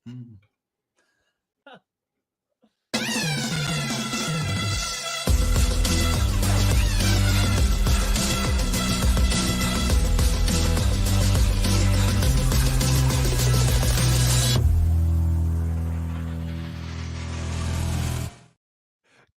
Mm.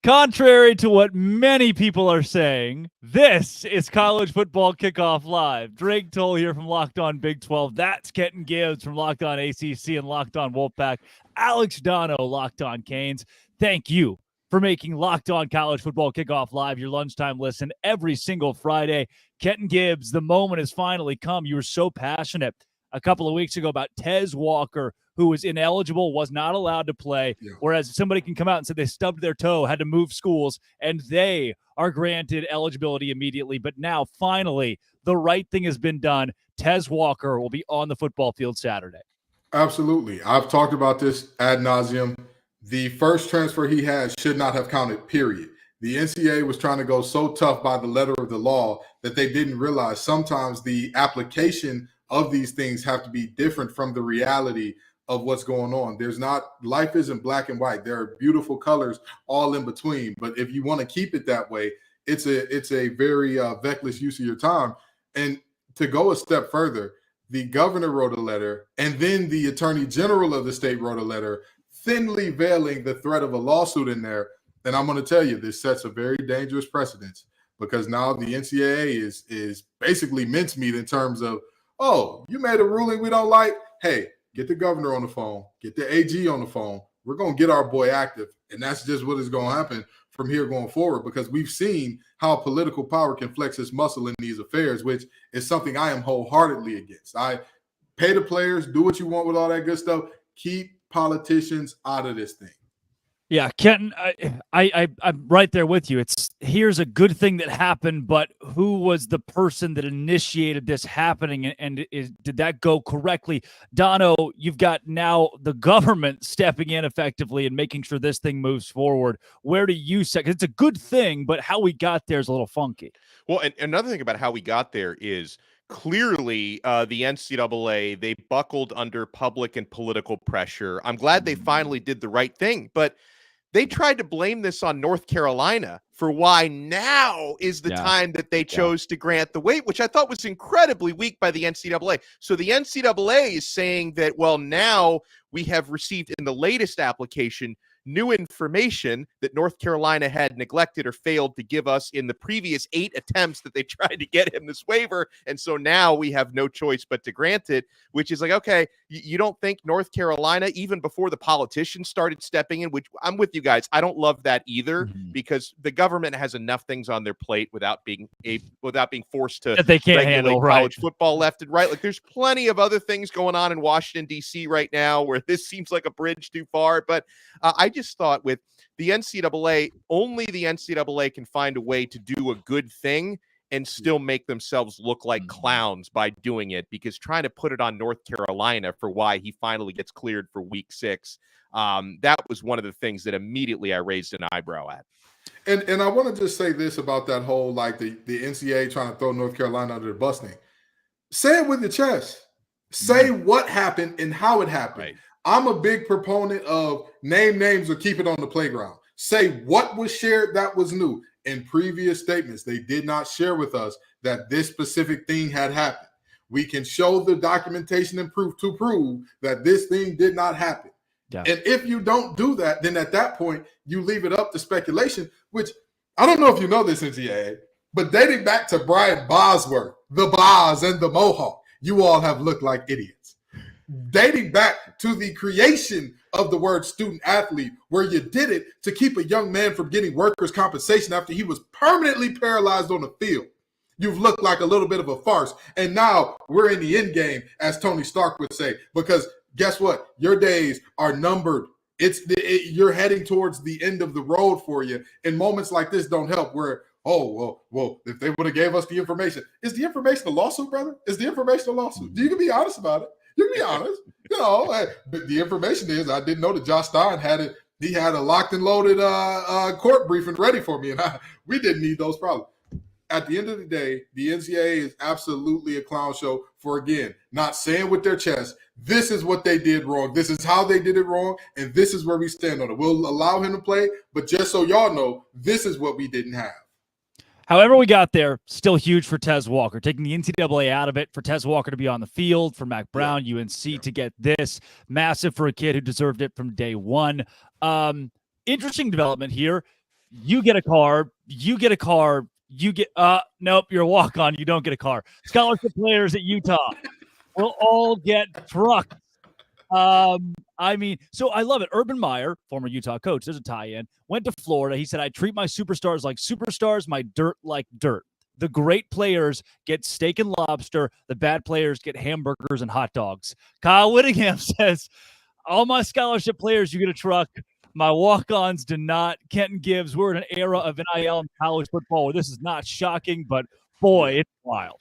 Contrary to what many people are saying, this is College Football Kickoff Live. Drake Toll here from Locked On Big 12. That's Kenton Gibbs from Locked On ACC and Locked On Wolfpack. Alex Dono, Locked On Canes. Thank you for making Locked On College Football Kickoff Live your lunchtime listen every single Friday. Kenton Gibbs, the moment has finally come. You were so passionate a couple of weeks ago about Tez Walker, who was ineligible, was not allowed to play, whereas somebody can come out and say they stubbed their toe, had to move schools, and they are granted eligibility immediately. But now, finally, the right thing has been done. Tez Walker will be on the football field Saturday. Absolutely. I've talked about this ad nauseum. The first transfer he had should not have counted, period. The NCAA was trying to go so tough by the letter of the law that they didn't realize sometimes the application of these things have to be different from the reality of what's going on. Life isn't black and white. There are beautiful colors all in between. But if you want to keep it that way, it's a very feckless use of your time. And to go a step further, the governor wrote a letter, and then the attorney general of the state wrote a letter, thinly veiling the threat of a lawsuit in there. And I'm going to tell you, this sets a very dangerous precedent, because now the NCAA is basically mincemeat in terms of, oh, you made a ruling we don't like? Hey, get the governor on the phone, get the AG on the phone. We're going to get our boy active. And that's just what is going to happen from here going forward, because we've seen how political power can flex its muscle in these affairs, which is something I am wholeheartedly against. I pay the players, do what you want with all that good stuff. Keep politicians out of this thing. Yeah, Kenton, I'm right there with you. Here's a good thing that happened, but who was the person that initiated this happening, and did that go correctly? Dono, you've got now the government stepping in effectively and making sure this thing moves forward. Where do you say? Because it's a good thing, but how we got there is a little funky. Well, and another thing about how we got there is clearly the NCAA, they buckled under public and political pressure. I'm glad they finally did the right thing, but they tried to blame this on North Carolina for why now is the time that they chose to grant the waiver, which I thought was incredibly weak by the NCAA. So the NCAA is saying that, well, now we have received in the latest application new information that North Carolina had neglected or failed to give us in the previous 8 attempts that they tried to get him this waiver. And so now we have no choice but to grant it, which is like, okay, you don't think North Carolina, even before the politicians started stepping in, which I'm with you guys, I don't love that either, because the government has enough things on their plate without being forced to that they can't handle college football left and right. Like, there's plenty of other things going on in Washington, D.C. right now where this seems like a bridge too far. But I just thought with the NCAA, only the NCAA can find a way to do a good thing and still make themselves look like clowns by doing it, because trying to put it on North Carolina for why he finally gets cleared for week 6, that was one of the things that immediately I raised an eyebrow at. And I want to just say this about that whole, like, the NCAA trying to throw North Carolina under the bus thing. Say it with your chest. Say what happened and how it happened. Right. I'm a big proponent of name names or keep it on the playground. Say what was shared that was new. In previous statements, they did not share with us that this specific thing had happened. We can show the documentation and proof to prove that this thing did not happen. Yeah. And if you don't do that, then at that point, you leave it up to speculation, which I don't know if you know this, NCAA, but dating back to Brian Bosworth, the Boz and the Mohawk, you all have looked like idiots. Dating back to the creation of the word student athlete, where you did it to keep a young man from getting workers' compensation after he was permanently paralyzed on the field. You've looked like a little bit of a farce. And now we're in the end game, as Tony Stark would say, because guess what? Your days are numbered. You're heading towards the end of the road for you. And moments like this don't help, where, well, if they would have gave us the information. Is the information a lawsuit, brother? Is the information a lawsuit? You can be honest about it. You can be honest. But the information is, I didn't know that Josh Stein had it. He had a locked and loaded court briefing ready for me, and we didn't need those problems. at the end of the day, the NCAA is absolutely a clown show for, again, not saying with their chest, this is what they did wrong. This is how they did it wrong, and this is where we stand on it. We'll allow him to play, but just so y'all know, this is what we didn't have. However we got there, still huge for Tez Walker. Taking the NCAA out of it, for Tez Walker to be on the field, for Mac Brown, UNC to get this. Massive for a kid who deserved it from day one. Interesting development here. You get a car. Nope, you're a walk-on. You don't get a car. Scholarship players at Utah will all get trucks. So I love it. Urban Meyer, former Utah coach, there's a tie-in, went to Florida. He said, I treat my superstars like superstars, my dirt like dirt. The great players get steak and lobster. The bad players get hamburgers and hot dogs. Kyle Whittingham says, all my scholarship players, you get a truck. My walk-ons do not. Kenton Gibbs, we're in an era of NIL in college football where this is not shocking, but boy, it's wild.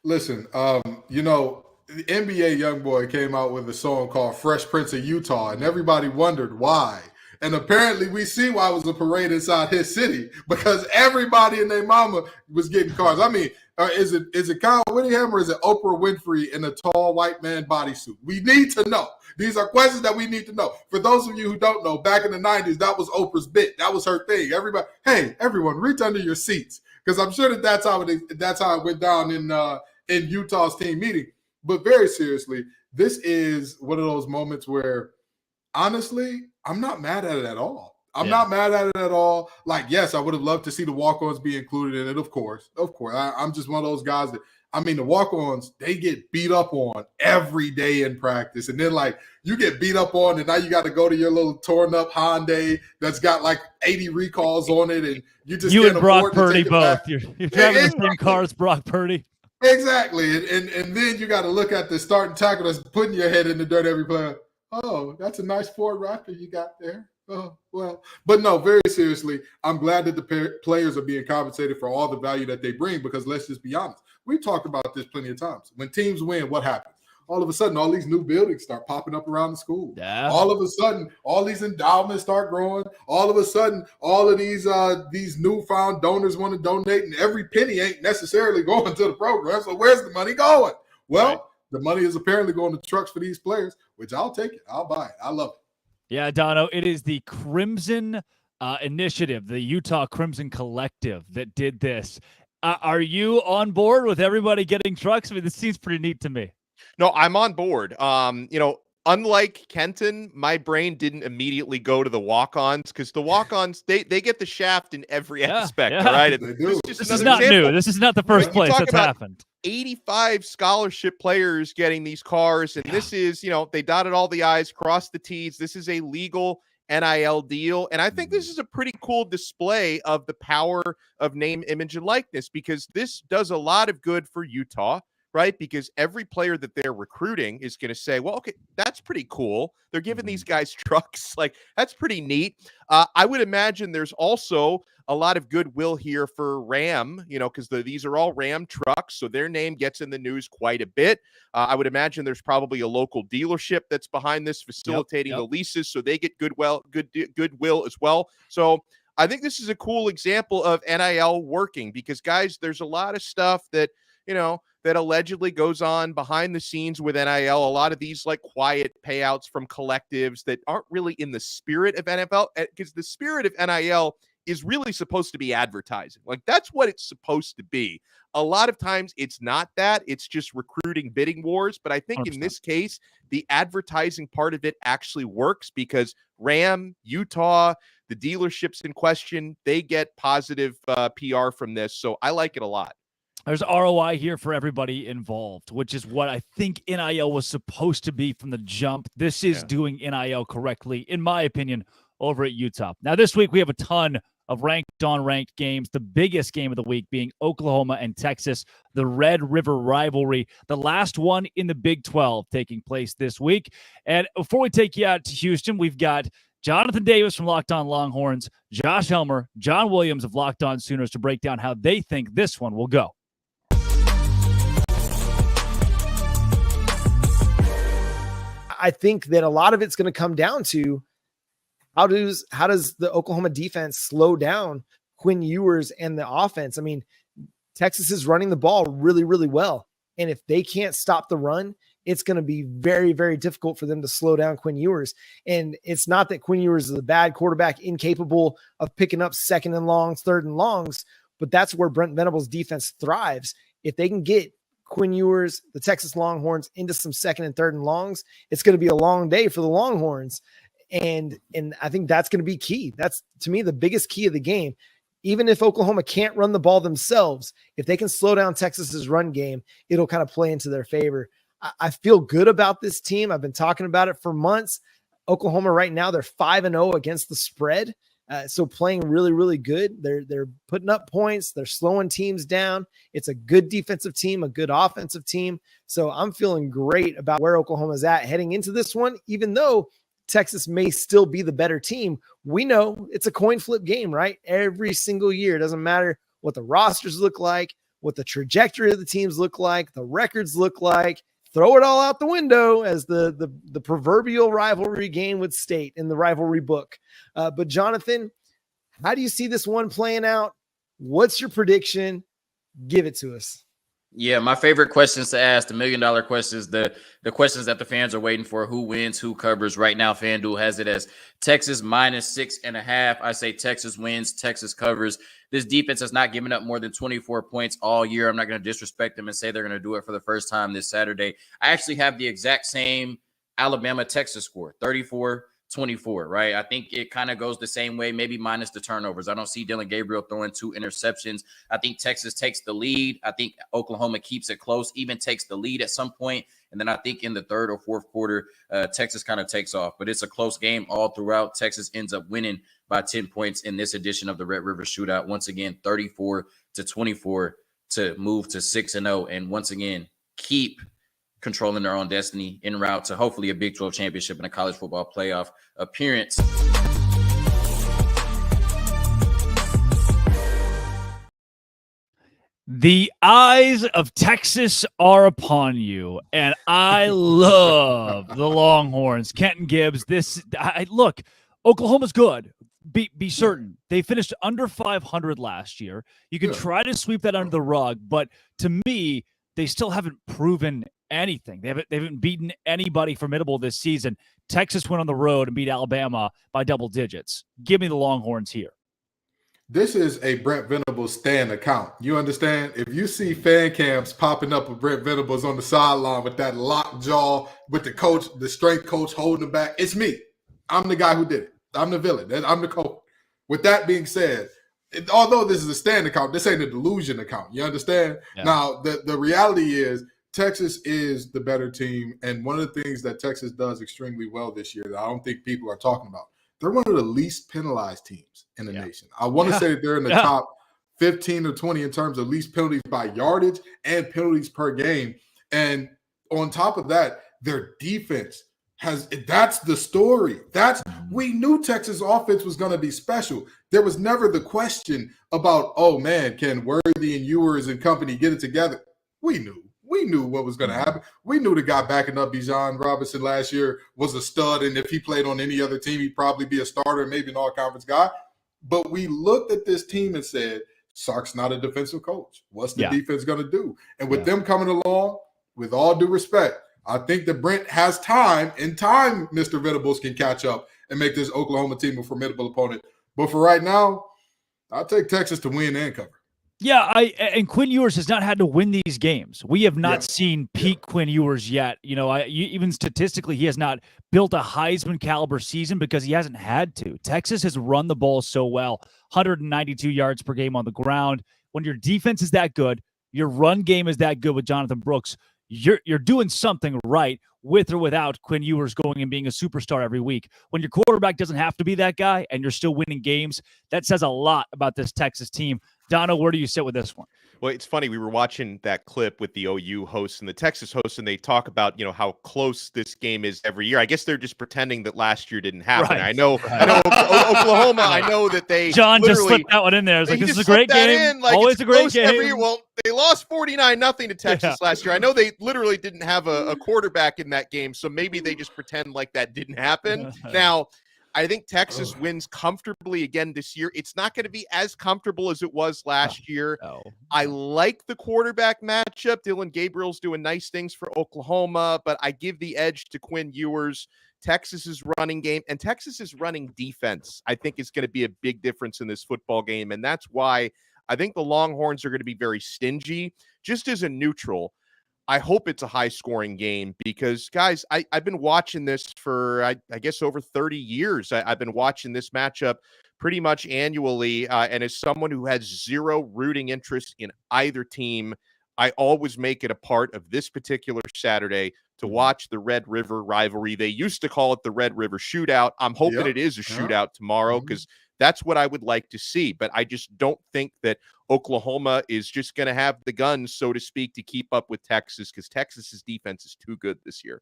Listen, the NBA YoungBoy came out with a song called Fresh Prince of Utah, and everybody wondered why. And apparently we see why it was a parade inside his city, because everybody and their mama was getting cars. I mean, is it Kyle Whittingham or is it Oprah Winfrey in a tall white man bodysuit? We need to know. These are questions that we need to know. For those of you who don't know, back in the 90s, that was Oprah's bit. That was her thing. Everyone, reach under your seats, because I'm sure that's how it went down in Utah's team meeting. But very seriously, this is one of those moments where, honestly, I'm not mad at it at all. I'm not mad at it at all. Like, yes, I would have loved to see the walk-ons be included in it, of course. I'm just one of those guys that, the walk-ons, they get beat up on every day in practice. And then, you get beat up on, and now you got to go to your little torn-up Hyundai that's got, 80 recalls on it, and you just You and Brock Purdy both. You're driving the same car as Brock Purdy. Exactly. And then you got to look at the starting tackle that's putting your head in the dirt every play. Oh, that's a nice Ford Raptor you got there. Oh, well. But no, very seriously, I'm glad that the players are being compensated for all the value that they bring, because let's just be honest. We've talked about this plenty of times. When teams win, what happens? All of a sudden, all these new buildings start popping up around the school. Yeah. All of a sudden, all these endowments start growing. All of a sudden, all of these newfound donors want to donate, and every penny ain't necessarily going to the program. So where's the money going? Well, The money is apparently going to trucks for these players, which I'll take it. I'll buy it. I love it. Yeah, Dono, it is the Crimson Initiative, the Utah Crimson Collective that did this. Are you on board with everybody getting trucks? I mean, this seems pretty neat to me. No, I'm on board. Unlike Kenton, my brain didn't immediately go to the walk-ons, because the walk-ons, they get the shaft in every aspect, all right? This is not new. This is not the first place that's happened. 85 scholarship players getting these cars, and this is, they dotted all the I's, crossed the T's. This is a legal NIL deal, and I think this is a pretty cool display of the power of name, image, and likeness, because this does a lot of good for Utah, right? Because every player that they're recruiting is going to say, well, okay, that's pretty cool. They're giving these guys trucks. That's pretty neat. I would imagine there's also a lot of goodwill here for Ram, because these are all Ram trucks. So their name gets in the news quite a bit. I would imagine there's probably a local dealership that's behind this, facilitating the leases. So they get goodwill as well. So I think this is a cool example of NIL working, because, guys, there's a lot of stuff that, that allegedly goes on behind the scenes with NIL. A lot of these quiet payouts from collectives that aren't really in the spirit of NFL, because the spirit of NIL is really supposed to be advertising. That's what it's supposed to be. A lot of times it's not that. It's just recruiting bidding wars. But I think 100%. In this case, the advertising part of it actually works, because Ram, Utah, the dealerships in question, they get positive PR from this. So I like it a lot. There's ROI here for everybody involved, which is what I think NIL was supposed to be from the jump. This is doing NIL correctly, in my opinion, over at Utah. Now, this week we have a ton of ranked on ranked games, the biggest game of the week being Oklahoma and Texas, the Red River rivalry, the last one in the Big 12 taking place this week. And before we take you out to Houston, we've got Jonathan Davis from Locked On Longhorns, Josh Helmer, John Williams of Locked On Sooners to break down how they think this one will go. I think that a lot of it's going to come down to how does the Oklahoma defense slow down Quinn Ewers and the offense. I mean, Texas is running the ball really, really well. And if they can't stop the run, it's going to be very, very difficult for them to slow down Quinn Ewers. And it's not that Quinn Ewers is a bad quarterback, incapable of picking up second and longs, third and longs, but that's where Brent Venables' defense thrives. If they can get Quinn Ewers, the Texas Longhorns, into some second and third and longs, it's going to be a long day for the Longhorns. And I think that's going to be key. That's, to me, the biggest key of the game. Even if Oklahoma can't run the ball themselves, if they can slow down Texas's run game, it'll kind of play into their favor. I feel good about this team. I've been talking about it for months. Oklahoma right now, they're 5-0 against the spread. So playing really, really good. They're putting up points. They're slowing teams down. It's a good defensive team, a good offensive team. So I'm feeling great about where Oklahoma's at heading into this one, even though Texas may still be the better team. We know it's a coin flip game, right? Every single year. It doesn't matter what the rosters look like, what the trajectory of the teams look like, the records look like. Throw it all out the window, as the proverbial rivalry game would state in the rivalry book. But Jonathan, how do you see this one playing out? What's your prediction? Give it to us. Yeah, my favorite questions to ask, the $1 million questions, the questions that the fans are waiting for: who wins, who covers. Right now, FanDuel has it as Texas -6.5. I say Texas wins, Texas covers. This defense has not given up more than 24 points all year. I'm not going to disrespect them and say they're going to do it for the first time this Saturday. I actually have the exact same Alabama-Texas score, 34-24, right? I think it kind of goes the same way, maybe minus the turnovers. I don't see Dylan Gabriel throwing 2 interceptions. I think Texas takes the lead. I think Oklahoma keeps it close, even takes the lead at some point. And then I think in the third or fourth quarter, Texas kind of takes off. But it's a close game all throughout. Texas ends up winning by 10 points in this edition of the Red River Shootout. Once again, 34-24 to move to 6-0. And once again, keep controlling their own destiny en route to hopefully a Big 12 championship and a college football playoff appearance. The eyes of Texas are upon you, and I love the Longhorns. Kenton Gibbs, look, Oklahoma's good. Be certain. They finished under 500 last year. You can try to sweep that under the rug, but to me, they still haven't proven anything. They haven't beaten anybody formidable this season. Texas went on the road and beat Alabama by double digits. Give me the Longhorns here. This is a Brent Venables stand account. You understand? If you see fan cams popping up with Brent Venables on the sideline with that locked jaw, with the coach, the strength coach holding him back, it's me. I'm the guy who did it. I'm the villain. I'm the coach. With that being said, although this is a stand account, this ain't a delusion account. You understand? Yeah. Now, the reality is Texas is the better team. And one of the things that Texas does extremely well this year that I don't think people are talking about, they're one of the least penalized teams in the nation. I want to say that they're in the top 15 or 20 in terms of least penalties by yardage and penalties per game. And on top of that, their defense that's the story. We knew Texas offense was going to be special. There was never the question about, oh man, can Worthy and Ewers and company get it together? We knew what was going to happen. We knew the guy backing up Bijan Robinson last year was a stud, and if he played on any other team, he'd probably be a starter, maybe an all-conference guy. But we looked at this team and said, Sark's not a defensive coach. What's the defense going to do? And with them coming along, with all due respect, I think that Brent has time. In time, Mr. Venables can catch up and make this Oklahoma team a formidable opponent. But for right now, I'll take Texas to win and cover. Yeah, and Quinn Ewers has not had to win these games. We have not seen peak Quinn Ewers yet. You know, even statistically, he has not built a Heisman caliber season because he hasn't had to. Texas has run the ball so well, 192 yards per game on the ground. When your defense is that good, your run game is that good with Jonathan Brooks, you're doing something right with or without Quinn Ewers going and being a superstar every week. When your quarterback doesn't have to be that guy and you're still winning games, that says a lot about this Texas team. Donna, where do you sit with this one? Well, it's funny. We were watching that clip with the OU hosts and the Texas hosts, and they talk about, how close this game is every year. I guess they're just pretending that last year didn't happen. Right. I know Oklahoma. I know that they John just slipped that one in there. It's like, this is a great game. Always a great game. Every year. Well, they lost 49-0 to Texas last year. I know they literally didn't have a quarterback in that game, so maybe they just pretend like that didn't happen. Now, I think Texas wins comfortably again this year. It's not going to be as comfortable as it was last year. No. I like the quarterback matchup. Dylan Gabriel's doing nice things for Oklahoma, but I give the edge to Quinn Ewers. Texas's running game and Texas's running defense, I think, is going to be a big difference in this football game. And that's why I think the Longhorns are going to be very stingy. Just as a neutral, I hope it's a high-scoring game because, guys, I've been watching this for, I guess, over 30 years. I've been watching this matchup pretty much annually, and as someone who has zero rooting interest in either team, I always make it a part of this particular Saturday to watch the Red River rivalry. They used to call it the Red River Shootout. I'm hoping it is a shootout tomorrow because that's what I would like to see. But I just don't think that Oklahoma is just going to have the guns, so to speak, to keep up with Texas because Texas's defense is too good this year.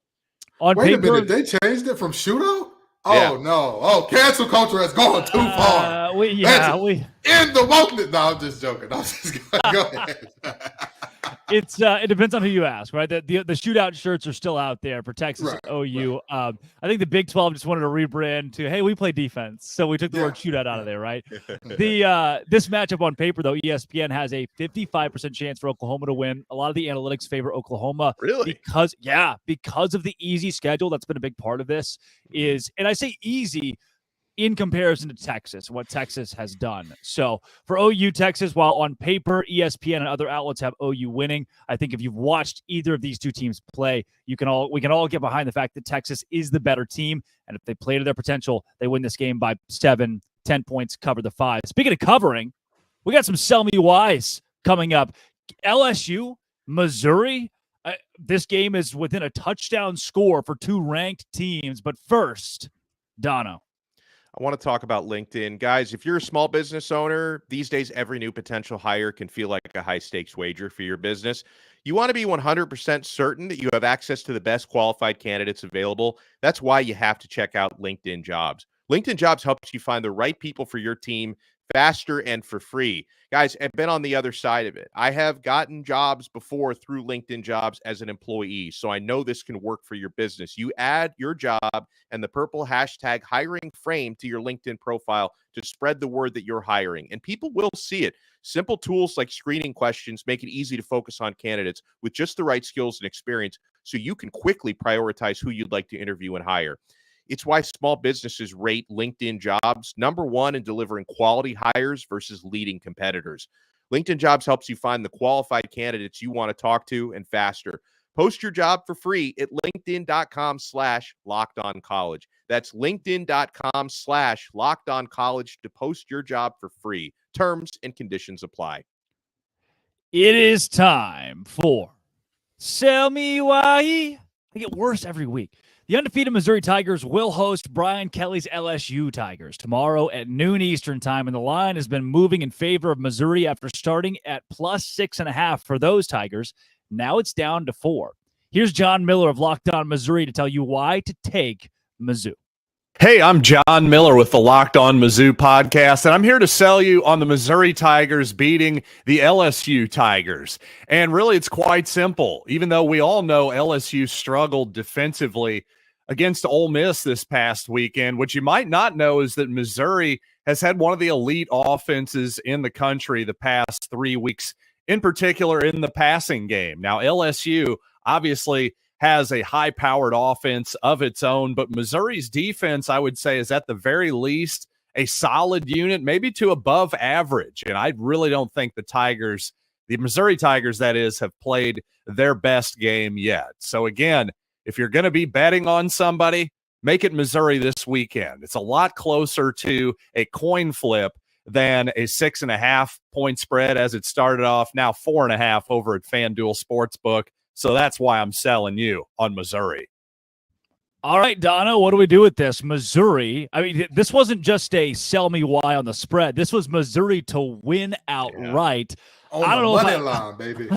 On Wait paper, a minute, they changed it from shootout? Oh, Yeah. no. Oh, cancel culture has gone too far. In the moment. No, I'm just joking. I'm just go ahead. It depends on who you ask, right? The shootout shirts are still out there for Texas and OU. Right. I think the Big 12 just wanted to rebrand to, hey, we play defense, so we took the word shootout out of there, right? This matchup on paper, though, ESPN has a 55% chance for Oklahoma to win. A lot of the analytics favor Oklahoma, really, because of the easy schedule. That's been a big part of this. And I say easy in comparison to Texas, what Texas has done. So for OU, Texas, while on paper, ESPN and other outlets have OU winning, I think if you've watched either of these two teams play, we can all get behind the fact that Texas is the better team. And if they play to their potential, they win this game by 7, 10 points, cover the 5. Speaking of covering, we got some Sell Me Whys coming up. LSU, Missouri. This game is within a touchdown score for two ranked teams. But first, Dono. I want to talk about LinkedIn. Guys, if you're a small business owner, these days every new potential hire can feel like a high-stakes wager for your business. You want to be 100% certain that you have access to the best qualified candidates available. That's why you have to check out LinkedIn Jobs. LinkedIn Jobs helps you find the right people for your team faster and for free. Guys, I've been on the other side of it. I have gotten jobs before through LinkedIn Jobs as an employee, so I know this can work for your business. You add your job and the purple hashtag hiring frame to your LinkedIn profile to spread the word that you're hiring, and people will see it. Simple tools like screening questions make it easy to focus on candidates with just the right skills and experience so you can quickly prioritize who you'd like to interview and hire. It's why small businesses rate LinkedIn Jobs #1 in delivering quality hires versus leading competitors. LinkedIn Jobs helps you find the qualified candidates you want to talk to and faster. Post your job for free at linkedin.com/lockedoncollege. That's linkedin.com/lockedoncollege to post your job for free. Terms and conditions apply. It is time for Sell Me Why. I get worse every week. The undefeated Missouri Tigers will host Brian Kelly's LSU Tigers tomorrow at noon Eastern time, and the line has been moving in favor of Missouri after starting at +6.5 for those Tigers. Now it's down to 4. Here's John Miller of Locked On Missouri to tell you why to take Mizzou. Hey, I'm John Miller with the Locked On Mizzou podcast, and I'm here to sell you on the Missouri Tigers beating the LSU Tigers. And really, it's quite simple. Even though we all know LSU struggled defensively against Ole Miss this past weekend, what you might not know is that Missouri has had one of the elite offenses in the country the past 3 weeks, in particular in the passing game. Now, LSU obviously has a high-powered offense of its own, but Missouri's defense, I would say, is at the very least a solid unit, maybe to above average. And I really don't think the Missouri Tigers, that is, have played their best game yet. So again, if you're going to be betting on somebody, make it Missouri this weekend. It's a lot closer to a coin flip than a 6.5 point spread as it started off, now 4.5 over at FanDuel Sportsbook. So that's why I'm selling you on Missouri. All right, Donna, what do we do with this? Missouri, I mean, this wasn't just a sell me why on the spread. This was Missouri to win outright. On I don't the know money line, baby.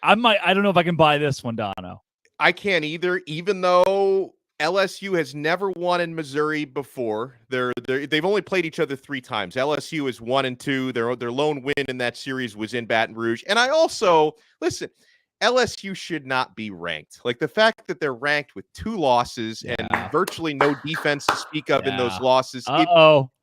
I don't know if I can buy this one, Dono. I can't either, even though LSU has never won in Missouri before. They've only played each other 3 times. LSU is 1-2. Their lone win in that series was in Baton Rouge. And I also, listen, LSU should not be ranked. Like the fact that they're ranked with 2 losses and virtually no defense to speak of in those losses.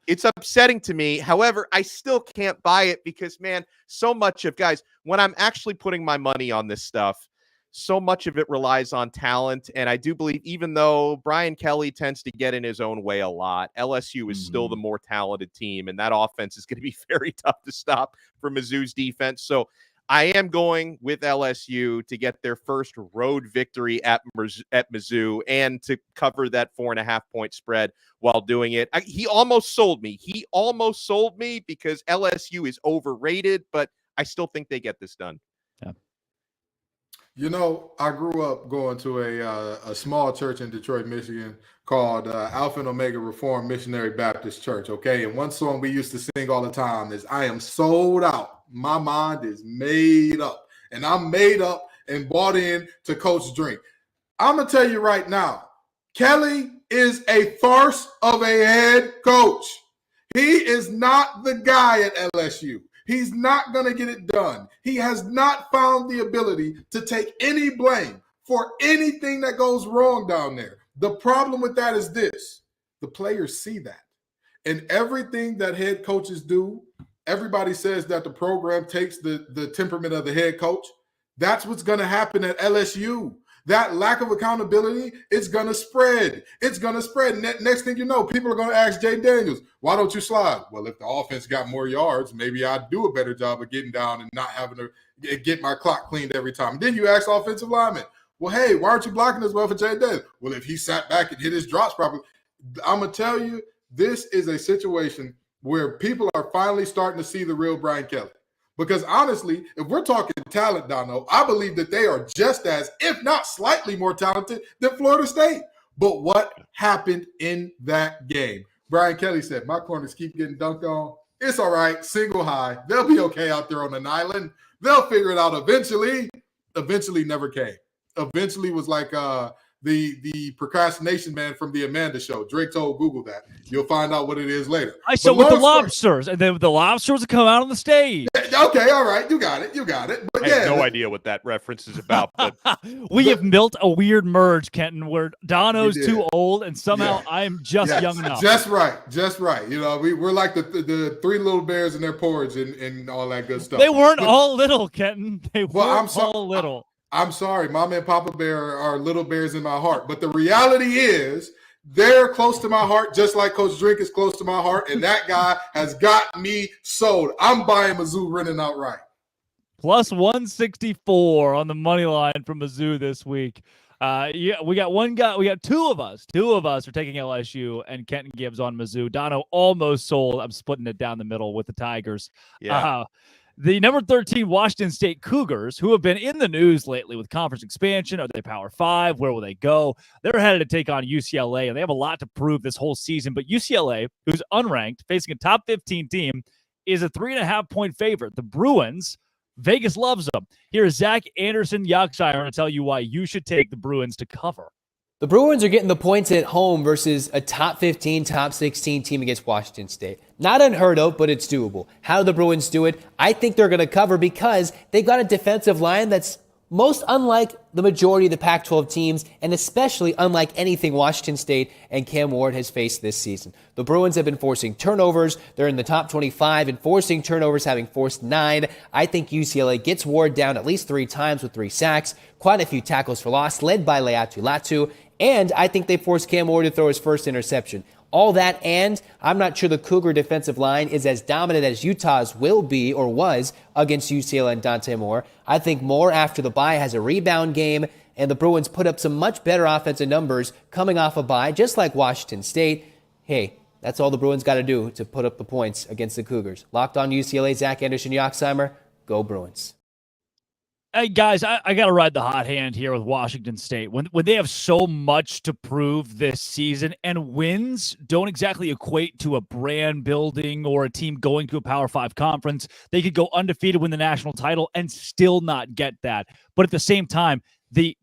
It's upsetting to me. However, I still can't buy it because, man, so much of guys, when I'm actually putting my money on this stuff, so much of it relies on talent. And I do believe, even though Brian Kelly tends to get in his own way a lot, LSU is still the more talented team. And that offense is going to be very tough to stop for Mizzou's defense. So I am going with LSU to get their first road victory at Mizzou and to cover that 4.5-point spread while doing it. He almost sold me. Because LSU is overrated, but I still think they get this done. Yeah. You know, I grew up going to a small church in Detroit, Michigan called Alpha and Omega Reformed Missionary Baptist Church, okay? And one song we used to sing all the time is, I am sold out. My mind is made up. And I'm made up and bought in to Coach Drink. I'm going to tell you right now, Kelly is a farce of a head coach. He is not the guy at LSU. He's not going to get it done. He has not found the ability to take any blame for anything that goes wrong down there. The problem with that is this. The players see that. And everything that head coaches do, everybody says that the program takes the temperament of the head coach. That's what's going to happen at LSU. That lack of accountability, it's going to spread. It's going to spread. Next thing you know, people are going to ask Jay Daniels, why don't you slide? Well, if the offense got more yards, maybe I'd do a better job of getting down and not having to get my clock cleaned every time. Then you ask offensive linemen, well, hey, why aren't you blocking as well for Jay Daniels? Well, if he sat back and hit his drops properly. I'm going to tell you, this is a situation where people are finally starting to see the real Brian Kelly. Because honestly, if we're talking talent, Dono, I believe that they are just as, if not slightly more talented than Florida State. But what happened in that game? Brian Kelly said, my corners keep getting dunked on. It's all right. Single high. They'll be okay out there on an island. They'll figure it out eventually. Eventually never came. Eventually was like the procrastination man from the Amanda Show. Drake told Google that. You'll find out what it is later. I saw with the lobsters, and then the lobsters would come out on the stage. Okay, all right, you got it. But I have no idea what that reference is about. But we have built a weird merge, Kenton, where Dono's too old, and somehow I'm just young enough. Just right. You know, we're like the 3 little bears in their porridge and all that good stuff. They weren't all little, Kenton. They weren't all little. I'm sorry, Mama and Papa Bear are little bears in my heart. But the reality is they're close to my heart, just like Coach Drink is close to my heart. And that guy has got me sold. I'm buying Mizzou running outright. Plus 164 on the money line from Mizzou this week. We got one guy. We got two of us. Two of us are taking LSU, and Kenton Gibbs on Mizzou. Dono almost sold. I'm splitting it down the middle with the Tigers. Yeah. The number 13 Washington State Cougars, who have been in the news lately with conference expansion. Are they Power 5? Where will they go? They're headed to take on UCLA, and they have a lot to prove this whole season. But UCLA, who's unranked, facing a top 15 team, is a 3.5-point favorite. The Bruins, Vegas loves them. Here's Zach Anderson-Yoxsimer to tell you why you should take the Bruins to cover. The Bruins are getting the points at home versus a top 15, top 16 team against Washington State. Not unheard of, but it's doable. How do the Bruins do it? I think they're going to cover because they've got a defensive line that's most unlike the majority of the Pac-12 teams, and especially unlike anything Washington State and Cam Ward has faced this season. The Bruins have been forcing turnovers. They're in the top 25 in forcing turnovers, having forced 9. I think UCLA gets Ward down at least 3 times with 3 sacks, quite a few tackles for loss, led by Leatu Latu, and I think they forced Cam Ward to throw his first interception. All that, and I'm not sure the Cougar defensive line is as dominant as Utah's will be or was against UCLA and Dante Moore. I think Moore, after the bye, has a rebound game, and the Bruins put up some much better offensive numbers coming off a bye, just like Washington State. Hey, that's all the Bruins got to do to put up the points against the Cougars. Locked on UCLA, Zach Anderson-Yoxsimer. Go Bruins. Hey, guys, I got to ride the hot hand here with Washington State. When they have so much to prove this season, and wins don't exactly equate to a brand building or a team going to a Power 5 conference. They could go undefeated, win the national title, and still not get that. But at the same time, the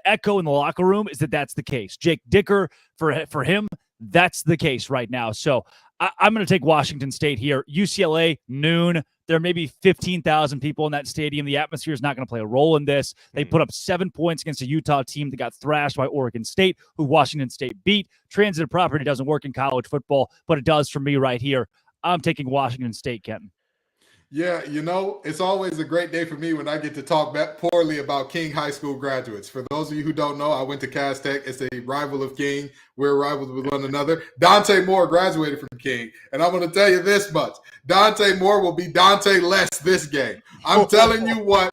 echo in the locker room is that that's the case. Jake Dicker, for him, that's the case right now. So I'm going to take Washington State here. UCLA, noon. There may be 15,000 people in that stadium. The atmosphere is not going to play a role in this. They put up 7 points against a Utah team that got thrashed by Oregon State, who Washington State beat. Transitive property doesn't work in college football, but it does for me right here. I'm taking Washington State, Kenton. Yeah, it's always a great day for me when I get to talk poorly about King High School graduates. For those of you who don't know, I went to Cass Tech. It's a rival of King. We're rivals with one another. Dante Moore graduated from King. And I'm going to tell you this much. Dante Moore will be Dante less this game. I'm telling you what,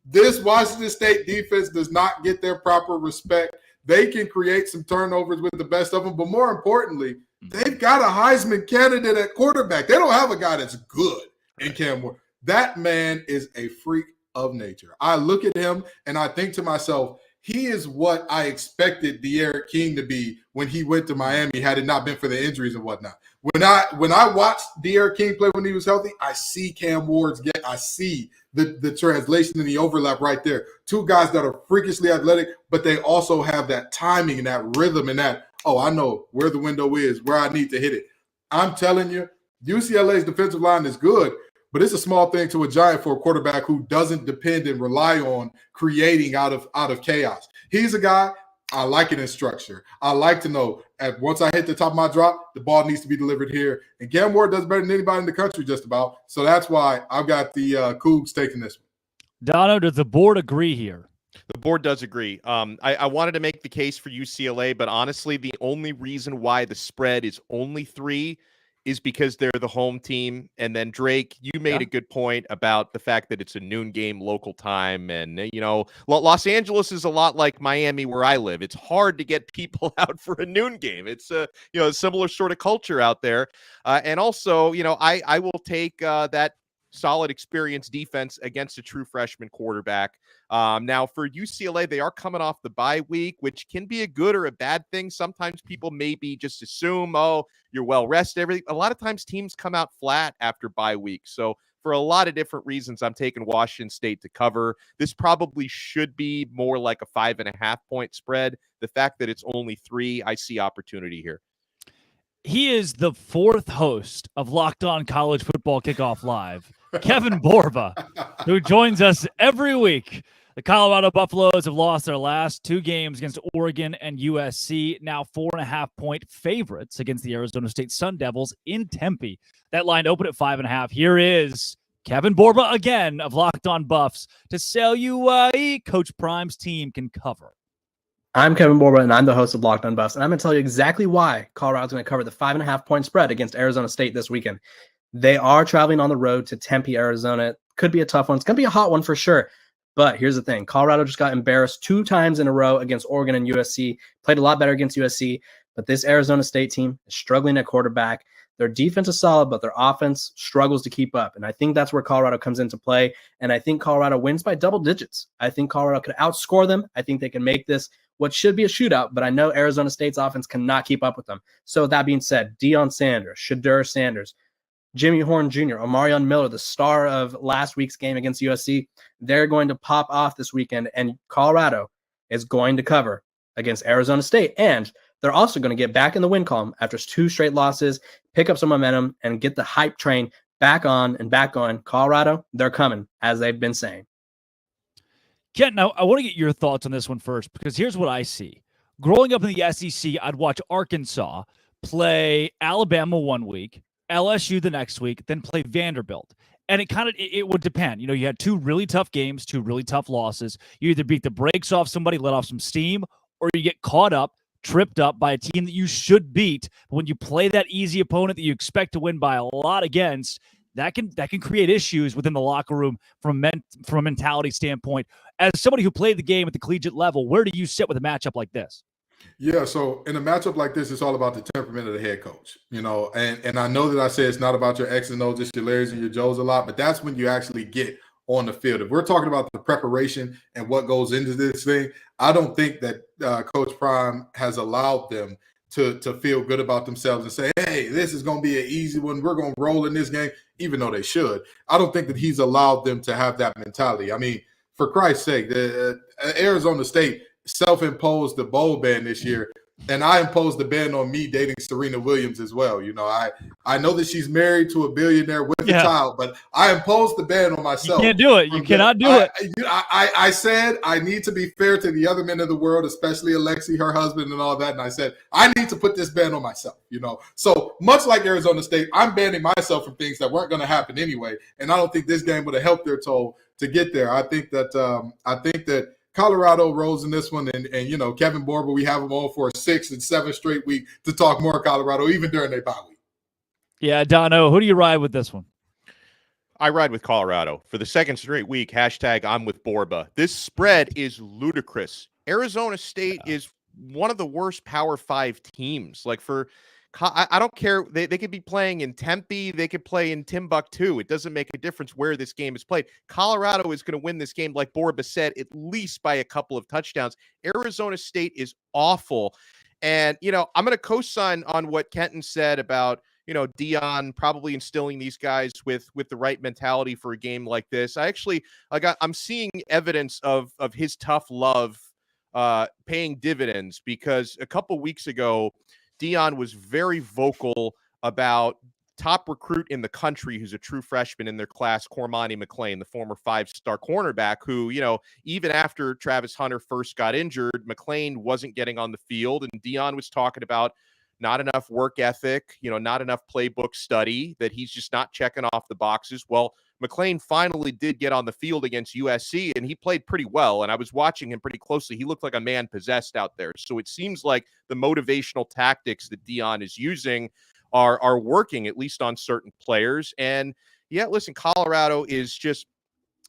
this Washington State defense does not get their proper respect. They can create some turnovers with the best of them. But more importantly, they've got a Heisman candidate at quarterback. They don't have a guy that's good. And Cam Moore, that man is a freak of nature. I look at him and I think to myself, he is what I expected De'Aaron King to be when he went to Miami, had it not been for the injuries and whatnot. When I watched De'Aaron King play when he was healthy, I see Cam Ward's get. I see the translation and the overlap right there. Two guys that are freakishly athletic, but they also have that timing and that rhythm and that, I know where the window is, where I need to hit it. I'm telling you, UCLA's defensive line is good, but it's a small thing to a giant for a quarterback who doesn't depend and rely on creating out of chaos. He's a guy, I like it in structure. I like to know once I hit the top of my drop, the ball needs to be delivered here. And Cam Ward does better than anybody in the country just about. So that's why I've got the Cougs taking this one. Dono, does the board agree here? The board does agree. I wanted to make the case for UCLA, but honestly, the only reason why the spread is only 3 is because they're the home team. And then, Drake, you made a good point about the fact that it's a noon game local time. And, Los Angeles is a lot like Miami where I live. It's hard to get people out for a noon game. It's a similar sort of culture out there. And also, I will take that solid experienced defense against a true freshman quarterback. Now for UCLA, they are coming off the bye week, which can be a good or a bad thing. Sometimes people maybe just assume, you're well rested, everything. A lot of times teams come out flat after bye week. So for a lot of different reasons, I'm taking Washington State to cover. This probably should be more like a 5.5 point spread. The fact that it's only 3, I see opportunity here. He is the 4th host of Locked On College Football Kickoff Live, Kevin Borba, who joins us every week. The Colorado Buffaloes have lost their last 2 games against Oregon and USC, now 4.5 point favorites against the Arizona State Sun Devils in Tempe. That line opened at 5.5. Here is Kevin Borba again of Locked On Buffs to sell you Coach Prime's team can cover. I'm Kevin Borba, and I'm the host of Locked On Buffs, and I'm going to tell you exactly why Colorado's going to cover the 5.5 point spread against Arizona State this weekend. They are traveling on the road to Tempe, Arizona. It could be a tough one. It's going to be a hot one for sure. But here's the thing. Colorado just got embarrassed 2 times in a row against Oregon and USC, played a lot better against USC, but this Arizona State team is struggling at quarterback. Their defense is solid, but their offense struggles to keep up. And I think that's where Colorado comes into play. And I think Colorado wins by double digits. I think Colorado could outscore them. I think they can make this what should be a shootout, but I know Arizona State's offense cannot keep up with them. So with that being said, Deion Sanders, Shadur Sanders, Jimmy Horn Jr., Omarion Miller, the star of last week's game against USC, they're going to pop off this weekend, and Colorado is going to cover against Arizona State. And they're also going to get back in the win column after 2 straight losses, pick up some momentum, and get the hype train back on and back on. Colorado, they're coming, as they've been saying. Kent, now I want to get your thoughts on this one first, because here's what I see. Growing up in the SEC, I'd watch Arkansas play Alabama one week, LSU the next week, then play Vanderbilt. And it would depend. You had 2 really tough games, 2 really tough losses. You either beat the brakes off somebody, let off some steam, or you get caught up, tripped up by a team that you should beat. But when you play that easy opponent that you expect to win by a lot against, that can create issues within the locker room from a mentality standpoint. As somebody who played the game at the collegiate level, where do you sit with a matchup like this? Yeah, so in a matchup like this, it's all about the temperament of the head coach, and I know that I say it's not about your X's and O's, just your Larry's and your Joe's a lot, but that's when you actually get on the field. If we're talking about the preparation and what goes into this thing, I don't think that Coach Prime has allowed them to feel good about themselves and say, hey, this is going to be an easy one. We're going to roll in this game, even though they should. I don't think that he's allowed them to have that mentality. I mean, for Christ's sake, Arizona State self-imposed the bowl ban this year. And I imposed the ban on me dating Serena Williams as well. You know, I know that she's married to a billionaire with a child, but I imposed the ban on myself. You can't do it. You cannot do it. I said I need to be fair to the other men of the world, especially Alexi, her husband, and all that. And I said, I need to put this ban on myself, you know. So much like Arizona State, I'm banning myself from things that weren't going to happen anyway. And I don't think this game would have helped their toll to get there. I think that Colorado rose in this one, and you know, Kevin Borba, we have him on for a 6th and 7th straight week to talk more Colorado, even during their bye week. Yeah, Dono, who do you ride with this one? I ride with Colorado for the 2nd straight week. Hashtag I'm with Borba. This spread is ludicrous. Arizona State is one of the worst Power 5 teams. Like I don't care. They could be playing in Tempe. They could play in Timbuktu. It doesn't make a difference where this game is played. Colorado is going to win this game, like Borba said, at least by a couple of touchdowns. Arizona State is awful. And, you know, I'm going to co-sign on what Kenton said about, you know, Dion probably instilling these guys with the right mentality for a game like this. I'm seeing evidence of his tough love paying dividends, because a couple weeks ago, Dion was very vocal about top recruit in the country who's a true freshman in their class, Cormani McClain, the former 5-star cornerback who, you know, even after Travis Hunter first got injured, McClain wasn't getting on the field. And Dion was talking about not enough work ethic, you know, not enough playbook study, that he's just not checking off the boxes. Well, McClain finally did get on the field against USC, and he played pretty well. And I was watching him pretty closely. He looked like a man possessed out there. So it seems like the motivational tactics that Dion is using are working, at least on certain players. And yeah, listen, Colorado is just,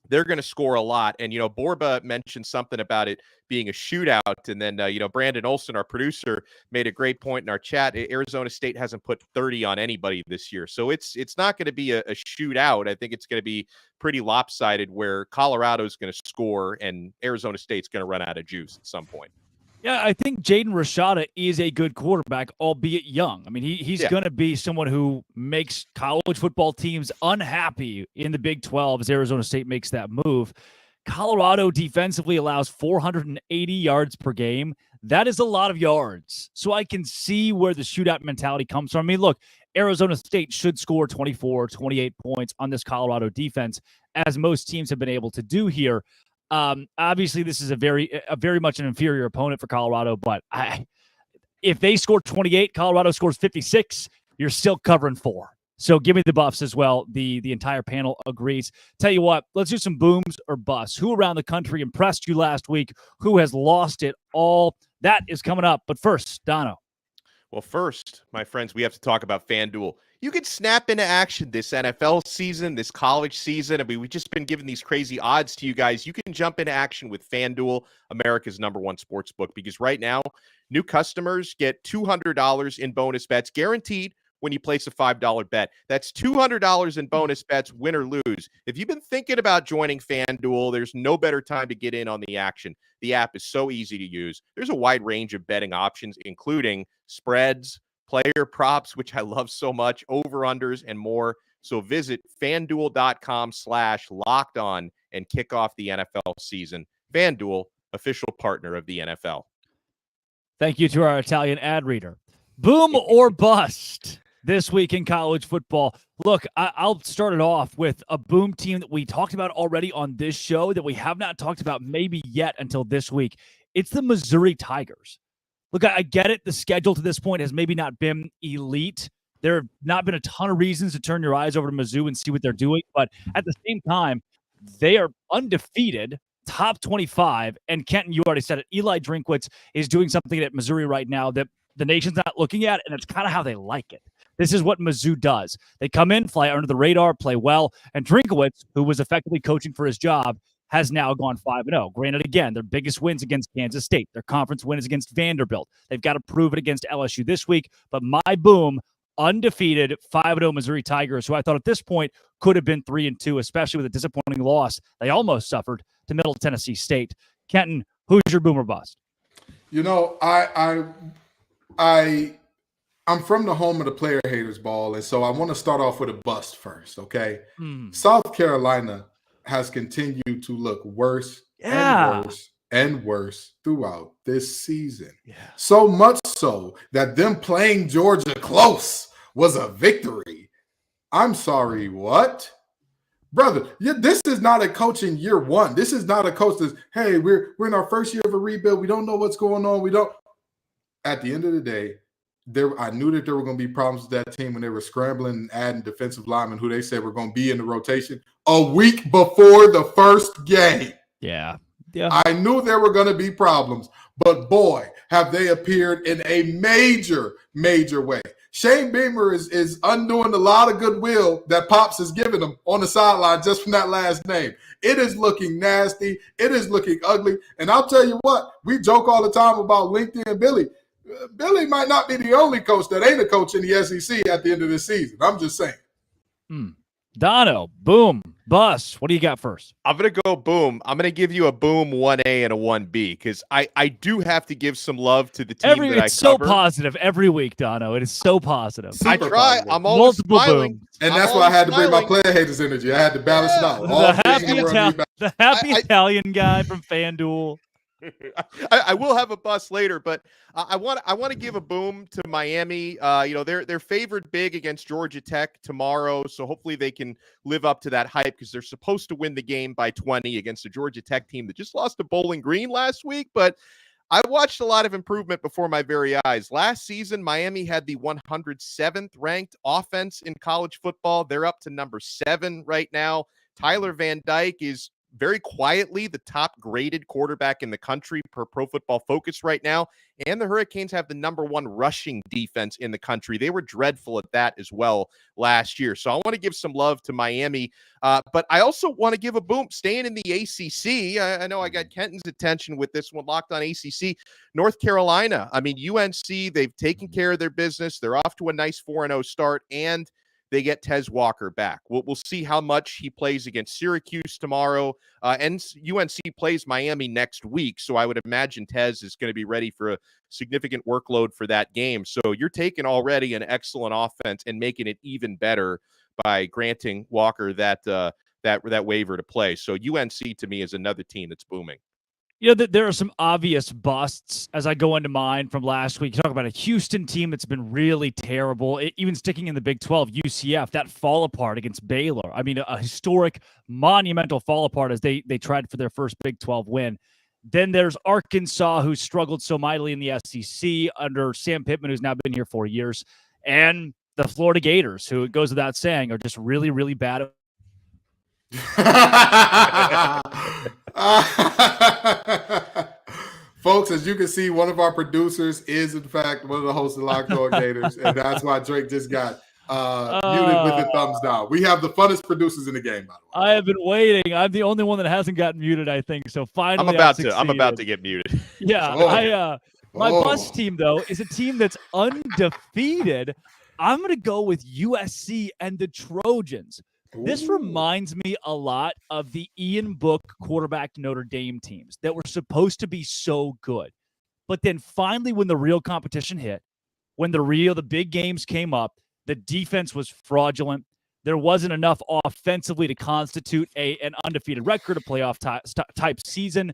they're going to score a lot. And, you know, Borba mentioned something about it being a shootout. And then, you know, Brandon Olson, our producer, made a great point in our chat. Arizona State hasn't put 30 on anybody this year. So it's not going to be a shootout. I think it's going to be pretty lopsided, where Colorado is going to score and Arizona State's going to run out of juice at some point. Yeah, I think Jaden Rashada is a good quarterback, albeit young. I mean, he's going to be someone who makes college football teams unhappy in the Big 12 as Arizona State makes that move. Colorado defensively allows 480 yards per game. That is a lot of yards. So I can see where the shootout mentality comes from. I mean, look, Arizona State should score 24, 28 points on this Colorado defense, as most teams have been able to do here. Obviously, this is a very much an inferior opponent for Colorado, but if they score 28, Colorado scores 56, you're still covering 4. So give me the Buffs as well. The entire panel agrees. Tell you what, let's do some booms or busts. Who around the country impressed you last week? Who has lost it all? That is coming up. But first, Dono. Well, first, my friends, we have to talk about FanDuel. You can snap into action this NFL season, this college season. I mean, we've just been giving these crazy odds to you guys. You can jump into action with FanDuel, America's #1 sports book, because right now, new customers get $200 in bonus bets guaranteed when you place a $5 bet. That's $200 in bonus bets, win or lose. If you've been thinking about joining FanDuel, there's no better time to get in on the action. The app is so easy to use. There's a wide range of betting options, including spreads, player props, which I love so much, over-unders, and more. So visit FanDuel.com/lockedon and kick off the NFL season. FanDuel, official partner of the NFL. Thank you to our Italian ad reader. Boom or bust this week in college football. Look, I'll start it off with a boom team that we talked about already on this show that we have not talked about maybe yet until this week. It's the Missouri Tigers. Look, I get it. The schedule to this point has maybe not been elite. There have not been a ton of reasons to turn your eyes over to Mizzou and see what they're doing. But at the same time, they are undefeated, top 25. And Kenton, you already said it. Eli Drinkwitz is doing something at Missouri right now that the nation's not looking at, and it's kind of how they like it. This is what Mizzou does. They come in, fly under the radar, play well, and Drinkwitz, who was effectively coaching for his job, has now gone 5-0. Granted, again, their biggest wins against Kansas State. Their conference win is against Vanderbilt. They've got to prove it against LSU this week. But my boom, undefeated 5-0 Missouri Tigers, who I thought at this point could have been 3-2, especially with a disappointing loss they almost suffered to Middle Tennessee State. Kenton, who's your boom or bust? You know, I'm from the home of the player haters ball, and so I want to start off with a bust first, okay? South Carolina has continued to look worse and worse and worse throughout this season. Yeah. So much so that them playing Georgia close was a victory. I'm sorry, what? Brother, this is not a coach in year one. This is not a coach that's, hey, we're in our first year of a rebuild. We don't know what's going on. At the end of the day, I knew that there were going to be problems with that team when they were scrambling and adding defensive linemen who they said were going to be in the rotation a week before the first game. Yeah. Yeah. I knew there were going to be problems, but boy, have they appeared in a major, major way. Shane Beamer is undoing a lot of goodwill that Pops has given him on the sideline just from that last name. It is looking nasty. It is looking ugly. And I'll tell you what, we joke all the time about LinkedIn Billy. Billy might not be the only coach that ain't a coach in the SEC at the end of this season. I'm just saying. Dono, boom, bust. What do you got first? I'm going to go boom. I'm going to give you a boom 1A and a 1B because I do have to give some love to the team that I It's so cover. positive every week, Dono. It is so positive. Super I try. positive. I'm always Multiple smiling. booms. And I'm that's why I had to bring my smiling. player haters energy. I had to balance it out. All The happy Italian guy from FanDuel. I will have a bust later, but I want to give a boom to Miami. They're favored big against Georgia Tech tomorrow, so hopefully they can live up to that hype because they're supposed to win the game by 20 against a Georgia Tech team that just lost to Bowling Green last week. But I watched a lot of improvement before my very eyes. Last season, Miami had the 107th ranked offense in college football. They're up to number 7 right now. Tyler Van Dyke is very quietly the top graded quarterback in the country per Pro Football Focus right now. And the Hurricanes have the number 1 rushing defense in the country. They were dreadful at that as well last year. So I want to give some love to Miami. But I also want to give a boom staying in the ACC. I know I got Kenton's attention with this one, Locked On ACC. North Carolina. I mean, UNC, they've taken care of their business. They're off to a nice 4-0 start, and they get Tez Walker back. We'll see how much he plays against Syracuse tomorrow. And UNC plays Miami next week, so I would imagine Tez is going to be ready for a significant workload for that game. So you're taking already an excellent offense and making it even better by granting Walker that waiver to play. So UNC to me is another team that's booming. You know, there are some obvious busts as I go into mine from last week. You talk about a Houston team that's been really terrible. Even sticking in the Big 12, UCF, that fall apart against Baylor. I mean, a historic, monumental fall apart as they tried for their first Big 12 win. Then there's Arkansas, who struggled so mightily in the SEC under Sam Pittman, who's now been here 4 years. And the Florida Gators, who, it goes without saying, are just really, really bad at Folks, as you can see, one of our producers is, in fact, one of the hosts of Locked On Gators, and that's why Drake just got muted with the thumbs down. We have the funnest producers in the game, by the way. I have been waiting. I'm the only one that hasn't gotten muted, I think. So finally, I'm about to get muted. Yeah, my bus team, though, is a team that's undefeated. I'm going to go with USC and the Trojans. This reminds me a lot of the Ian Book quarterback Notre Dame teams that were supposed to be so good. But then finally, when the real competition hit, when the big games came up, the defense was fraudulent. There wasn't enough offensively to constitute an undefeated record, a playoff type season.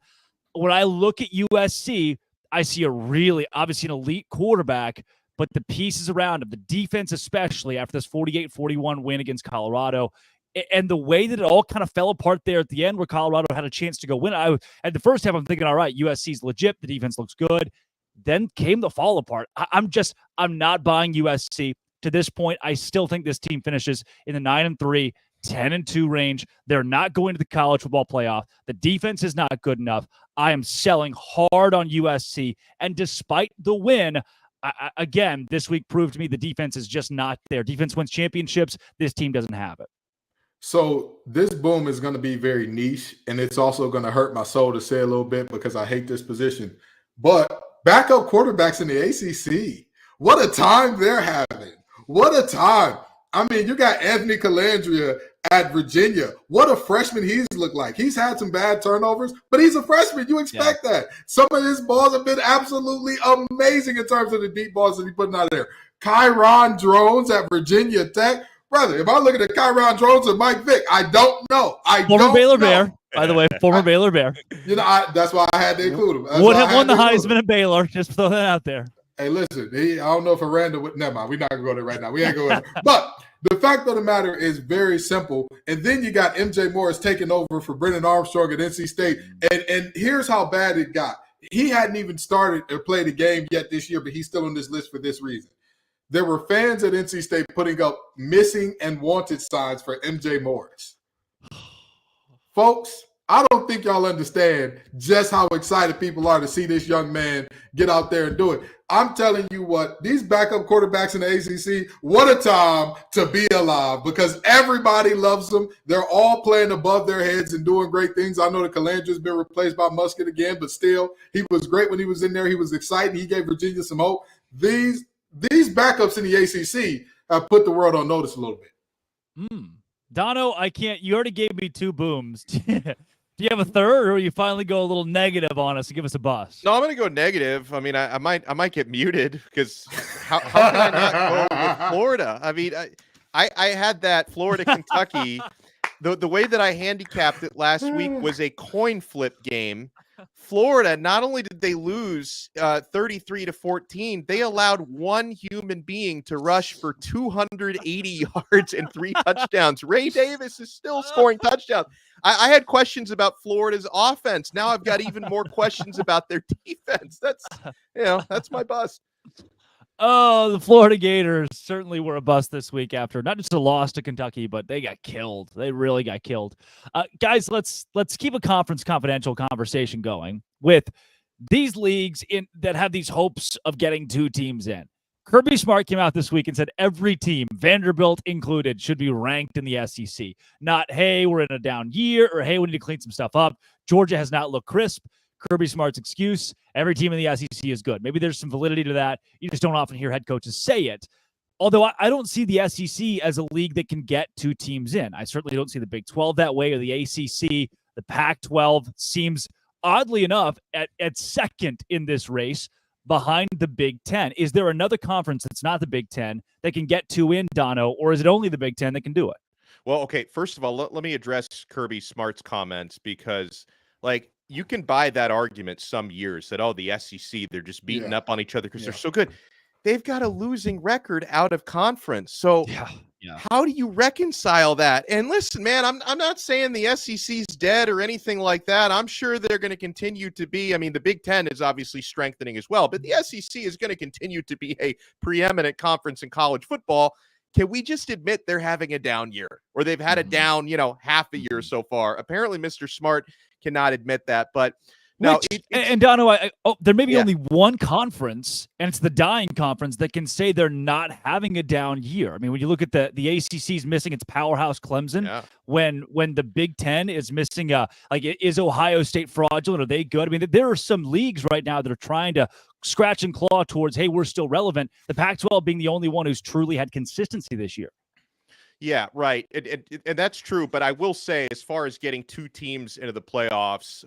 When I look at USC, I see a really, obviously, an elite quarterback, but the pieces around him, the defense especially after this 48-41 win against Colorado, and the way that it all kind of fell apart there at the end where Colorado had a chance to go win. At the first half, I'm thinking, all right, USC's legit. The defense looks good. Then came the fall apart. I'm not buying USC. To this point, I still think this team finishes in the 9-3, 10-2 range. They're not going to the college football playoff. The defense is not good enough. I am selling hard on USC. And despite the win, again, this week proved to me the defense is just not there. Defense wins championships. This team doesn't have it. So this boom is going to be very niche, and it's also going to hurt my soul to say a little bit because I hate this position. But backup quarterbacks in the ACC, what a time they're having. What a time. I mean, you got Anthony Calandria at Virginia. What a freshman he's looked like. He's had some bad turnovers, but he's a freshman. You expect that. Some of his balls have been absolutely amazing in terms of the deep balls that he's putting out there. Kyron Drones at Virginia Tech. Brother, if I look at the Kyron Drones and Mike Vick, I don't know. Former Baylor Bear. By the way, former Baylor Bear. That's why I had to include him. Would have won the Heisman at Baylor. Just throw that out there. Hey, listen, I don't know if Aranda would. Never mind. We're not going to go there right now. We ain't going there. But the fact of the matter is very simple. And then you got MJ Morris taking over for Brennan Armstrong at NC State. And here's how bad it got. He hadn't even started or played a game yet this year, but he's still on this list for this reason. There were fans at NC State putting up missing and wanted signs for MJ Morris. Folks, I don't think y'all understand just how excited people are to see this young man get out there and do it. I'm telling you what, these backup quarterbacks in the ACC, what a time to be alive because everybody loves them. They're all playing above their heads and doing great things. I know that Calandre's been replaced by Musket again, but still, he was great when he was in there. He was exciting. He gave Virginia some hope. These backups in the ACC have put the world on notice a little bit. Dono, I can't. You already gave me 2 booms. Do you have a third, or you finally go a little negative on us to give us a bust? No, I'm going to go negative. I mean, I might get muted because how can I not go with Florida? I mean, I had that Florida Kentucky. The way that I handicapped it last week was a coin flip game. Florida, not only did they lose 33-14, they allowed one human being to rush for 280 yards and 3 touchdowns. Ray Davis is still scoring touchdowns. I had questions about Florida's offense. Now I've got even more questions about their defense. That's my bust. Oh, the Florida Gators certainly were a bust this week after not just a loss to Kentucky, but they got killed. They really got killed. Guys, let's keep a conference confidential conversation going with these leagues that have these hopes of getting 2 teams in. Kirby Smart came out this week and said every team, Vanderbilt included, should be ranked in the SEC. Not, hey, we're in a down year, or hey, we need to clean some stuff up. Georgia has not looked crisp. Kirby Smart's excuse, every team in the SEC is good. Maybe there's some validity to that. You just don't often hear head coaches say it. Although I don't see the SEC as a league that can get 2 teams in. I certainly don't see the Big 12 that way or the ACC. The Pac-12 seems, oddly enough, at second in this race behind the Big 10. Is there another conference that's not the Big 10 that can get 2 in, Dono, or is it only the Big 10 that can do it? Well, okay, first of all, let me address Kirby Smart's comments because, you can buy that argument some years that, the SEC, they're just beating up on each other because they're so good. They've got a losing record out of conference. So how do you reconcile that? And listen, man, I'm not saying the SEC's dead or anything like that. I'm sure they're going to continue to be. I mean, the Big Ten is obviously strengthening as well, but the SEC is going to continue to be a preeminent conference in college football. Can we just admit they're having a down year or they've had a down, half a year so far? Apparently, Mr. Smart cannot admit that, but no. And Dono, there may be only one conference, and it's the dying conference that can say they're not having a down year. I mean, when you look at the ACC's missing its powerhouse Clemson, when the Big Ten is missing, is Ohio State fraudulent? Are they good? I mean, there are some leagues right now that are trying to scratch and claw towards, hey, we're still relevant. The Pac-12 being the only one who's truly had consistency this year. Yeah, right. And that's true. But I will say, as far as getting 2 teams into the playoffs,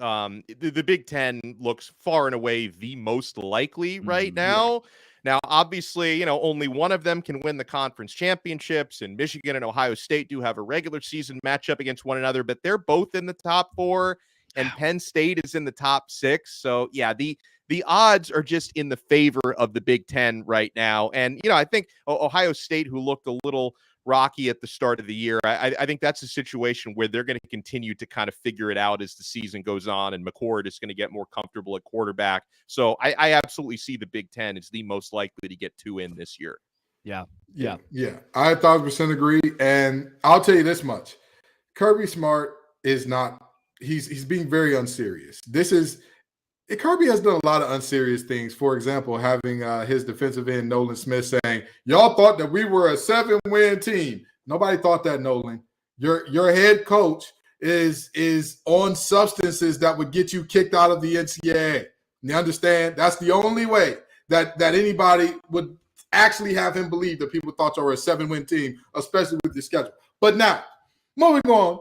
the Big Ten looks far and away the most likely right now. Now, obviously, only one of them can win the conference championships, and Michigan and Ohio State do have a regular season matchup against one another, but they're both in the top 4, and Penn State is in the top 6. So, yeah, the odds are just in the favor of the Big Ten right now. And, I think Ohio State, who looked a little rocky at the start of the year, I think that's a situation where they're going to continue to kind of figure it out as the season goes on, and McCord is going to get more comfortable at quarterback. So I absolutely see the Big Ten as the most likely to get 2 in this year. Yeah. I 1,000% agree. And I'll tell you this much. Kirby Smart is not – he's being very unserious. Kirby has done a lot of unserious things. For example, having his defensive end, Nolan Smith, saying, y'all thought that we were a 7-win team. Nobody thought that, Nolan. Your head coach is on substances that would get you kicked out of the NCAA. You understand? That's the only way that anybody would actually have him believe that people thought you were a 7-win team, especially with your schedule. But now, moving on.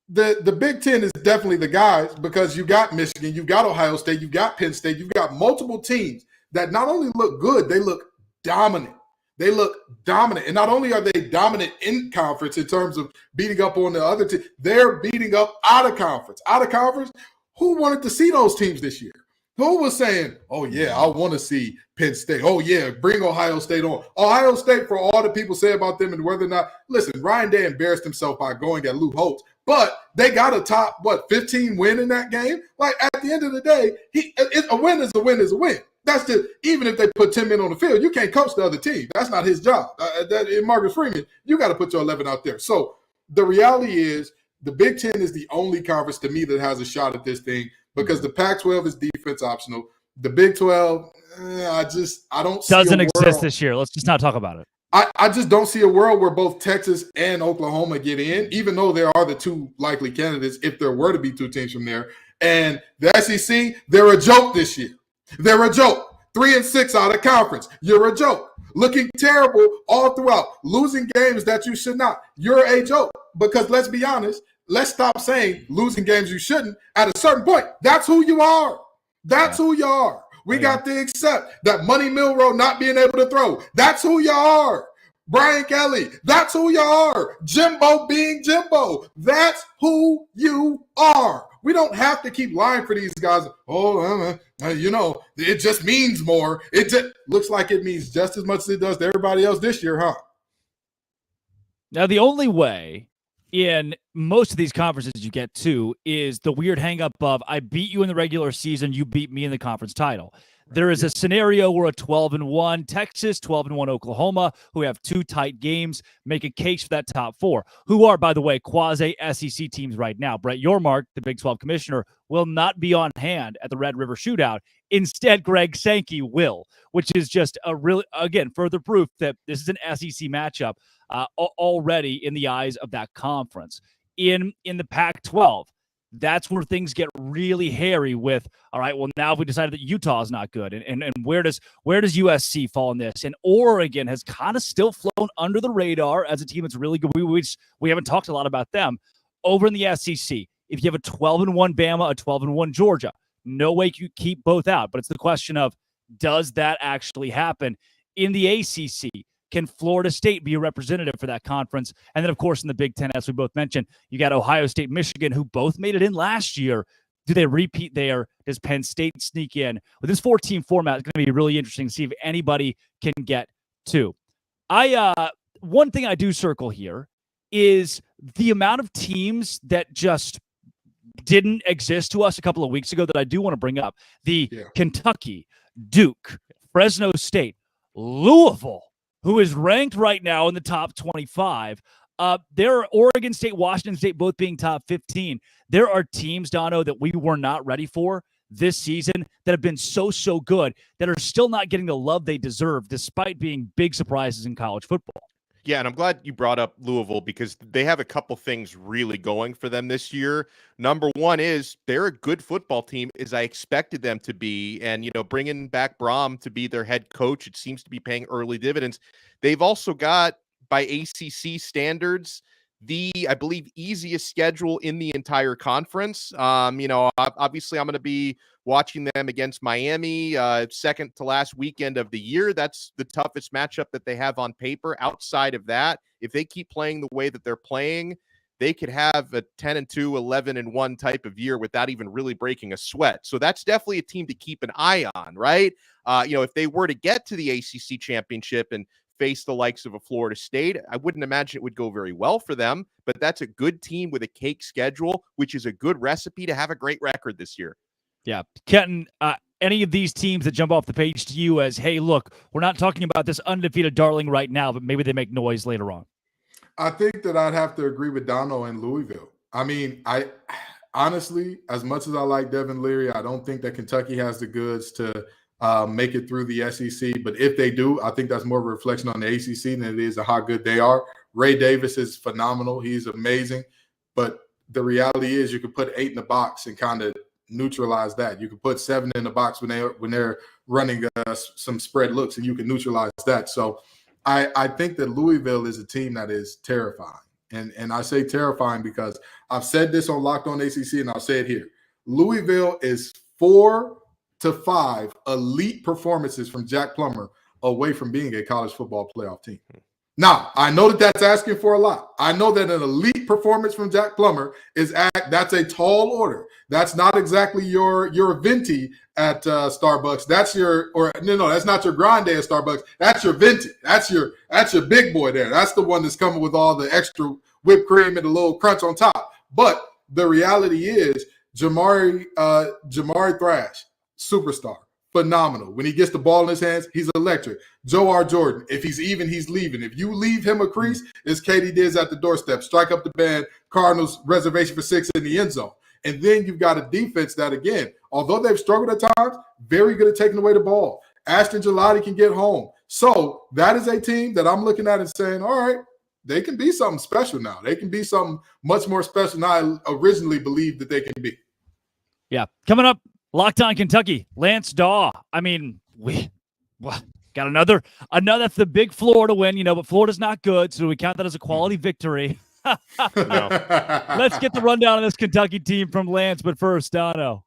The Big Ten is definitely the guys because you got Michigan, you've got Ohio State, you've got Penn State, you've got multiple teams that not only look good, they look dominant. They look dominant. And not only are they dominant in conference in terms of beating up on the other team, they're beating up out of conference. Out of conference, who wanted to see those teams this year? Who was saying, oh, yeah, I want to see Penn State. Oh, yeah, bring Ohio State on. Ohio State, for all the people say about them and whether or not, listen, Ryan Day embarrassed himself by going at Lou Holtz, but they got a top, 15 win in that game? Like, at the end of the day, a win is a win is a win. That's just, even if they put 10 men on the field, you can't coach the other team. That's not his job. In Marcus Freeman, you got to put your 11 out there. So the reality is the Big Ten is the only conference to me that has a shot at this thing, because the Pac-12 is defense optional. The Big 12, I don't see doesn't a exist world. this year. Let's just not talk about it. I just don't see a world where both Texas and Oklahoma get in, even though there are the two likely candidates if there were to be two teams from there. And the SEC, they're a joke this year. They're a joke. 3-6 out of conference. You're a joke. Looking terrible all throughout. Losing games that you should not. You're a joke. Because let's be honest, let's stop saying losing games you shouldn't. At a certain point, that's who you are. That's who you are. We got to accept that Money Milroe not being able to throw. That's who you are. Brian Kelly, that's who you are. Jimbo being Jimbo. That's who you are. We don't have to keep lying for these guys. Oh, it just means more. It just looks like it means just as much as it does to everybody else this year, huh? Now, the only way in most of these conferences you get to is the weird hang up of I beat you in the regular season, you beat me in the conference title. There is a scenario where a 12-1 Texas, 12-1 Oklahoma, who have two tight games, make a case for that top four, who are, by the way, quasi-SEC teams right now. Brett Yormark, the Big 12 commissioner, will not be on hand at the Red River Shootout. Instead, Greg Sankey will, which is just a really, again, further proof that this is an SEC matchup already in the eyes of that conference. In the Pac-12, that's where things get really hairy with, all right, well, now we decided that Utah is not good. And where does USC fall in this? And Oregon has kind of still flown under the radar as a team that's really good. We haven't talked a lot about them. Over in the SEC, if you have a 12-1 Bama, a 12-1 Georgia, no way you keep both out. But it's the question of, does that actually happen? In the ACC, can Florida State be a representative for that conference? And then, of course, in the Big Ten, as we both mentioned, you got Ohio State, Michigan, who both made it in last year. Do they repeat there? Does Penn State sneak in? With this 4-team format, it's going to be really interesting to see if anybody can get two. One thing I do circle here is the amount of teams that just didn't exist to us a couple of weeks ago that I do want to bring up. Kentucky, Duke, Fresno State, Louisville, who is ranked right now in the top 25. There are Oregon State, Washington State, both being top 15. There are teams, Dono, that we were not ready for this season that have been so good that are still not getting the love they deserve despite being big surprises in college football. Yeah, and I'm glad you brought up Louisville because they have a couple things really going for them this year. Number one is they're a good football team, as I expected them to be. And, bringing back Brom to be their head coach, it seems to be paying early dividends. They've also got, by ACC standards, I believe, easiest schedule in the entire conference. Obviously, I'm going to be watching them against Miami, second to last weekend of the year. That's the toughest matchup that they have on paper. Outside of that, if they keep playing the way that they're playing, they could have a 10-2, 11-1 type of year without even really breaking a sweat. So that's definitely a team to keep an eye on, right? If they were to get to the ACC championship and face the likes of a Florida State, I wouldn't imagine it would go very well for them, but that's a good team with a cake schedule, which is a good recipe to have a great record this year. Yeah. Kenton, any of these teams that jump off the page to you as, hey, look, we're not talking about this undefeated darling right now, but maybe they make noise later on? I think that I'd have to agree with Dono and Louisville. I mean, I honestly, as much as I like Devin Leary, I don't think that Kentucky has the goods to make it through the SEC. But if they do, I think that's more of a reflection on the ACC than it is of how good they are. Ray Davis is phenomenal. He's amazing. But the reality is you can put 8 in the box and kind of neutralize that. You can put 7 in the box when they're running some spread looks, and you can neutralize that. So I think that Louisville is a team that is terrifying. And I say terrifying because I've said this on Locked On ACC, and I'll say it here. Louisville is 4 to 5 elite performances from Jack Plummer away from being a college football playoff team. Now, I know that that's asking for a lot. I know that an elite performance from Jack Plummer that's a tall order. That's not exactly your venti at Starbucks. That's that's not your grande at Starbucks. That's your venti. That's your big boy there. That's the one that's coming with all the extra whipped cream and a little crunch on top. But the reality is, Jamari Thrash, superstar. Phenomenal. When he gets the ball in his hands, he's electric. Joe R. Jordan, if he's even, he's leaving. If you leave him a crease, it's Katie Diz at the doorstep. Strike up the band, Cardinals reservation for 6 in the end zone. And then you've got a defense that, again, although they've struggled at times, very good at taking away the ball. Ashton Gelati can get home. So that is a team that I'm looking at and saying, all right, they can be something special now. They can be something much more special than I originally believed that they can be. Yeah. Coming up, Locked On Kentucky, Lance Daw. I mean, we got another that's the big Florida win, but Florida's not good, so we count that as a quality victory. No. Let's get the rundown of this Kentucky team from Lance, but first, Dono.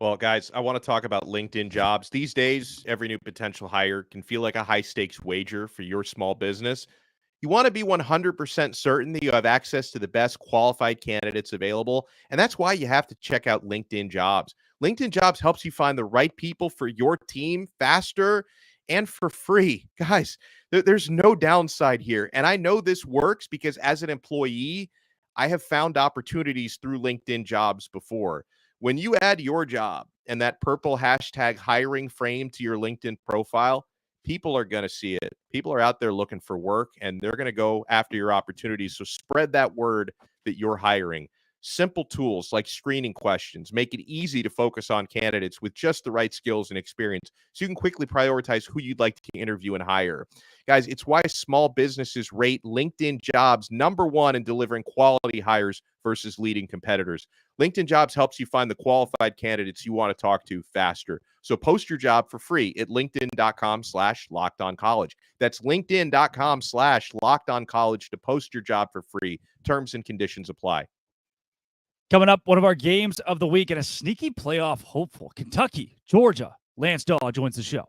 Well, guys, I want to talk about LinkedIn Jobs. These days, every new potential hire can feel like a high-stakes wager for your small business. You want to be 100% certain that you have access to the best qualified candidates available, and that's why you have to check out LinkedIn Jobs. LinkedIn Jobs helps you find the right people for your team faster and for free. Guys, there's no downside here, and I know this works because as an employee, I have found opportunities through LinkedIn Jobs before. When you add your job and that purple hashtag hiring frame to your LinkedIn profile, people are going to see it. People are out there looking for work, and they're going to go after your opportunities. So spread that word that you're hiring. Simple tools like screening questions make it easy to focus on candidates with just the right skills and experience so you can quickly prioritize who you'd like to interview and hire. Guys, it's why small businesses rate LinkedIn Jobs #1 in delivering quality hires versus leading competitors. LinkedIn Jobs helps you find the qualified candidates you want to talk to faster. So post your job for free at linkedin.com/lockedoncollege. That's linkedin.com/lockedoncollege to post your job for free. Terms and conditions apply. Coming up, one of our games of the week and a sneaky playoff hopeful. Kentucky, Georgia. Lance Daw joins the show.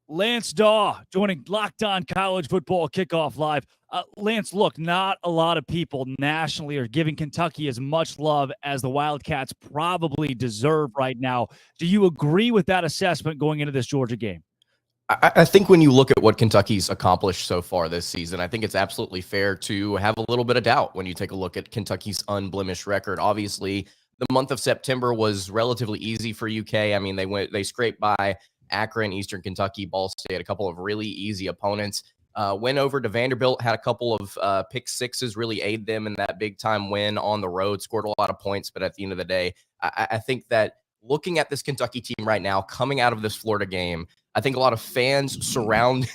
Lance Daw joining Locked On College Football Kickoff Live. Lance, look, not a lot of people nationally are giving Kentucky as much love as the Wildcats probably deserve right now. Do you agree with that assessment going into this Georgia game? I think when you look at what Kentucky's accomplished so far this season, I think it's absolutely fair to have a little bit of doubt when you take a look at Kentucky's unblemished record. Obviously, the month of September was relatively easy for UK. I mean, they scraped by Akron, Eastern Kentucky, Ball State, a couple of really easy opponents. Went over to Vanderbilt, had a couple of pick sixes really aid them in that big time win on the road, scored a lot of points. But at the end of the day, I think that looking at this Kentucky team right now, coming out of this Florida game, I think a lot of fans surrounding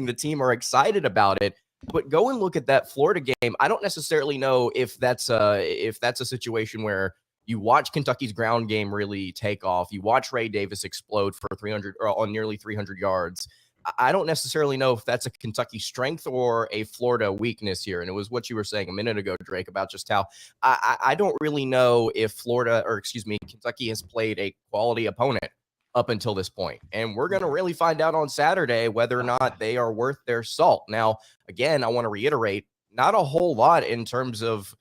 the team are excited about it. But go and look at that Florida game. I don't necessarily know if that's a situation where you watch Kentucky's ground game really take off. You watch Ray Davis explode for 300 or on nearly 300 yards. I don't necessarily know if that's a Kentucky strength or a Florida weakness here. And it was what you were saying a minute ago, Drake, about just how I don't really know if Kentucky has played a quality opponent up until this point. And we're going to really find out on Saturday whether or not they are worth their salt. Now, again, I want to reiterate, not a whole lot in terms of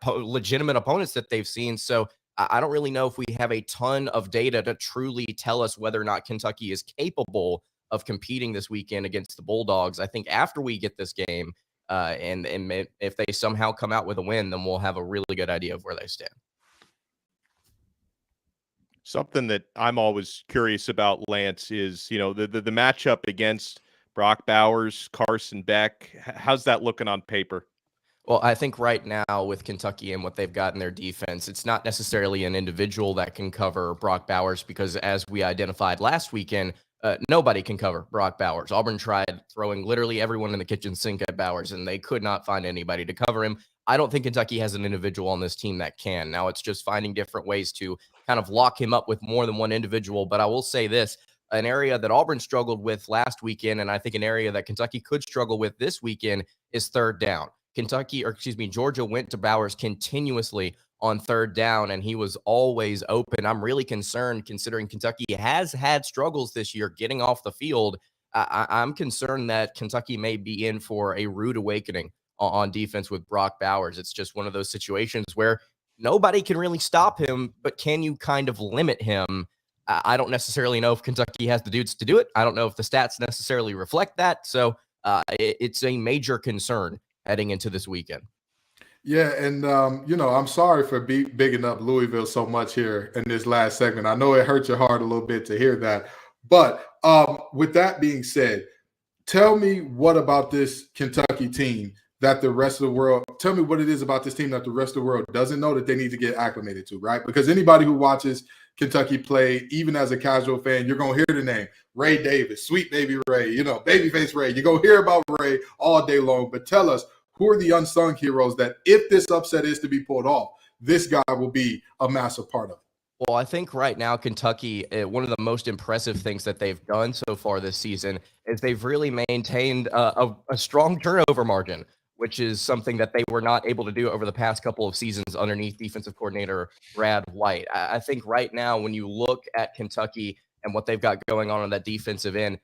legitimate opponents that they've seen. So I don't really know if we have a ton of data to truly tell us whether or not Kentucky is capable of competing this weekend against the Bulldogs. I think after we get this game and if they somehow come out with a win, then we'll have a really good idea of where they stand. Something that I'm always curious about, Lance, is, the matchup against Brock Bowers, Carson Beck. How's that looking on paper? Well, I think right now with Kentucky and what they've got in their defense, it's not necessarily an individual that can cover Brock Bowers because, as we identified last weekend, nobody can cover Brock Bowers. Auburn tried throwing literally everyone in the kitchen sink at Bowers, and they could not find anybody to cover him. I don't think Kentucky has an individual on this team that can. Now it's just finding different ways to kind of lock him up with more than one individual. But I will say this, an area that Auburn struggled with last weekend, and I think an area that Kentucky could struggle with this weekend, is third down. Georgia went to Bowers continuously on third down, and he was always open. I'm really concerned considering Kentucky has had struggles this year getting off the field. I'm concerned that Kentucky may be in for a rude awakening on defense with Brock Bowers. It's just one of those situations where nobody can really stop him, but can you kind of limit him? I don't necessarily know if Kentucky has the dudes to do it. I don't know if the stats necessarily reflect that. So it's a major concern heading into this weekend. Yeah, and I'm sorry for bigging up Louisville so much here in this last segment. I know it hurt your heart a little bit to hear that. But with that being said, tell me what about this Kentucky team that the rest of the world – tell me what it is about this team that the rest of the world doesn't know that they need to get acclimated to, right? Because anybody who watches Kentucky play, even as a casual fan, you're going to hear the name Ray Davis, Sweet Baby Ray, Babyface Ray. You're going to hear about Ray all day long. But tell us, who are the unsung heroes that if this upset is to be pulled off, this guy will be a massive part of it? Well, I think right now Kentucky, one of the most impressive things that they've done so far this season is they've really maintained a strong turnover margin, which is something that they were not able to do over the past couple of seasons underneath defensive coordinator Brad White. I think right now when you look at Kentucky and what they've got going on that defensive end,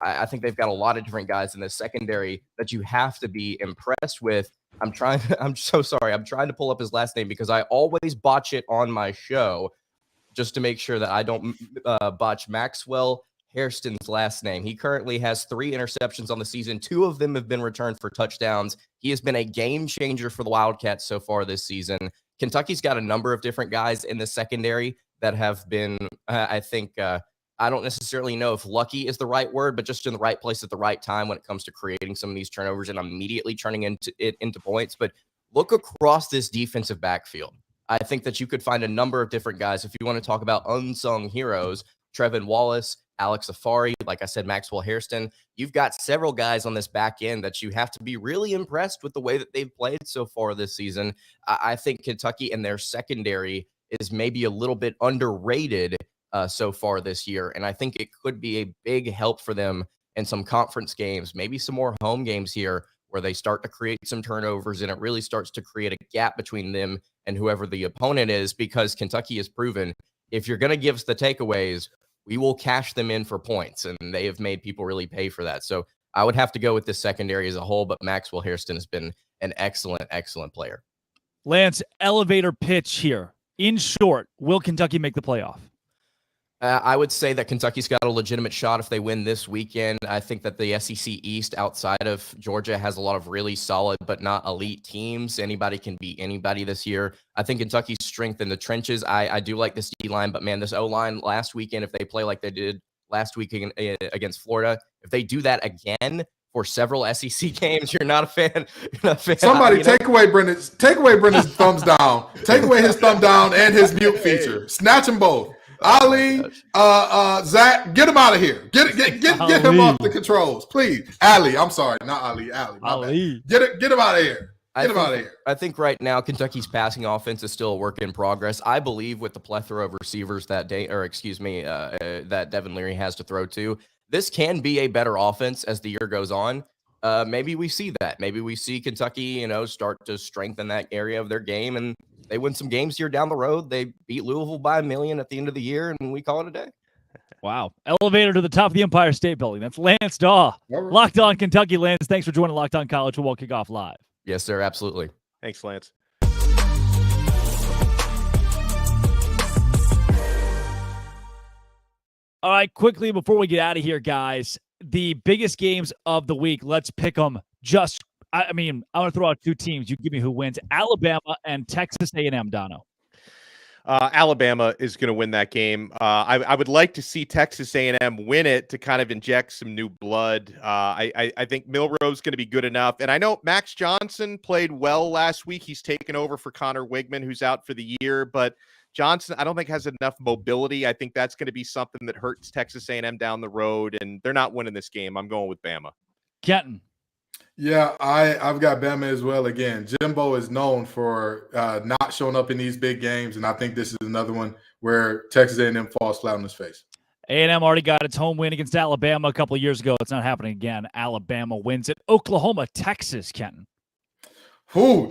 I think they've got a lot of different guys in the secondary that you have to be impressed with. I'm so sorry. I'm trying to pull up his last name because I always botch it on my show just to make sure that I don't botch Maxwell Hairston's last name. He currently has 3 interceptions on the season. 2 of them have been returned for touchdowns. He has been a game changer for the Wildcats so far this season. Kentucky's got a number of different guys in the secondary that have been, I think, I don't necessarily know if lucky is the right word, but just in the right place at the right time when it comes to creating some of these turnovers and immediately turning into points. But look across this defensive backfield. I think that you could find a number of different guys. If you want to talk about unsung heroes, Trevin Wallace, Alex Afari, like I said, Maxwell Hairston, you've got several guys on this back end that you have to be really impressed with the way that they've played so far this season. I think Kentucky and their secondary is maybe a little bit underrated so far this year. And I think it could be a big help for them in some conference games, maybe some more home games here where they start to create some turnovers and it really starts to create a gap between them and whoever the opponent is, because Kentucky has proven if you're going to give us the takeaways, we will cash them in for points. And they have made people really pay for that. So I would have to go with the secondary as a whole, but Maxwell Hairston has been an excellent, excellent player. Lance, elevator pitch here. In short, will Kentucky make the playoff? I would say that Kentucky's got a legitimate shot if they win this weekend. I think that the SEC East outside of Georgia has a lot of really solid but not elite teams. Anybody can beat anybody this year. I think Kentucky's strength in the trenches. I do like this D-line, but man, this O-line last weekend, if they play like they did last week against Florida, if they do that again for several SEC games, you're not a fan. Somebody take away Brendan's thumbs down. Take away his thumb down and his mute feature. Snatch them both. Ali, Zach, get him out of here. Get him off the controls, please. Ali, I'm sorry, not Ali. Ali. Get him out of here. Get him out of here. I think right now Kentucky's passing offense is still a work in progress. I believe with the plethora of receivers that Devin Leary has to throw to, this can be a better offense as the year goes on. Maybe we see that. Maybe we see Kentucky, start to strengthen that area of their game, and they win some games here down the road. They beat Louisville by 1 million at the end of the year, and we call it a day. Wow. Elevator to the top of the Empire State Building. That's Lance Daw. Locked On Kentucky. Lance, thanks for joining Locked On College Football Kickoff Live. Yes, sir. Absolutely. Thanks, Lance. All right, quickly before we get out of here, guys, the biggest games of the week, let's pick them. I want to throw out 2 teams. You give me who wins. Alabama and Texas A&M, Dono. Alabama is going to win that game. I would like to see Texas A&M win it to kind of inject some new blood. I think Milroe's going to be good enough. And I know Max Johnson played well last week. He's taken over for Connor Wigman, who's out for the year. But Johnson, I don't think has enough mobility. I think that's going to be something that hurts Texas A&M down the road. And they're not winning this game. I'm going with Bama. Kenton. Yeah, I've got Bama as well. Again, Jimbo is known for not showing up in these big games, and I think this is another one where Texas A&M falls flat on his face. A&M already got its home win against Alabama a couple of years ago. It's not happening again. Alabama wins it. Oklahoma, Texas, Kenton.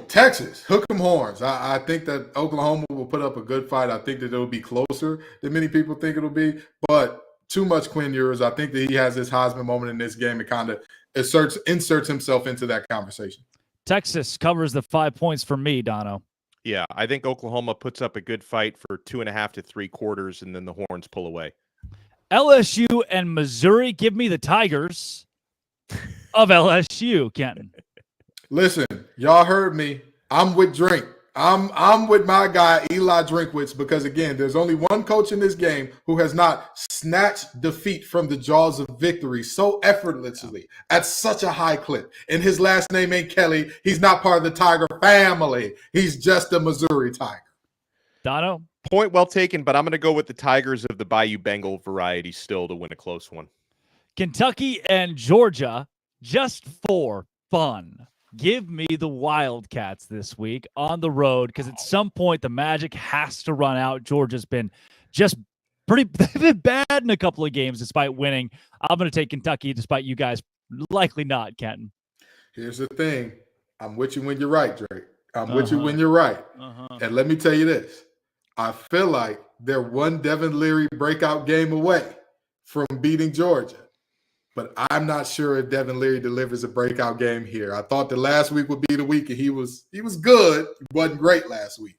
Texas, hook 'em horns. I think that Oklahoma will put up a good fight. I think that it'll be closer than many people think it'll be, but too much Quinn Ewers. I think that he has his Heisman moment in this game and kind of inserts himself into that conversation. Texas covers the 5 points for me, Dono. Yeah, I think Oklahoma puts up a good fight for 2.5 to 3 quarters, and then the Horns pull away. LSU and Missouri, give me the Tigers of LSU, Kenton. Listen, y'all heard me. I'm with Drink. I'm with my guy Eli Drinkwitz because again, there's only one coach in this game who has not snatched defeat from the jaws of victory so effortlessly at such a high clip. And his last name ain't Kelly. He's not part of the Tiger family. He's just a Missouri Tiger. Dono? Point well taken, but I'm going to go with the Tigers of the Bayou Bengal variety still to win a close one. Kentucky and Georgia, just for fun. Give me the Wildcats this week on the road because at some point the magic has to run out. Georgia's been just they've been bad in a couple of games despite winning. I'm going to take Kentucky despite you guys likely not, Kenton. Here's the thing. I'm with you when you're right, Drake. I'm with you when you're right. And let me tell you this. I feel like they're one Devin Leary breakout game away from beating Georgia. But I'm not sure if Devin Leary delivers a breakout game here. I thought the last week would be the week, and he was good. He wasn't great last week.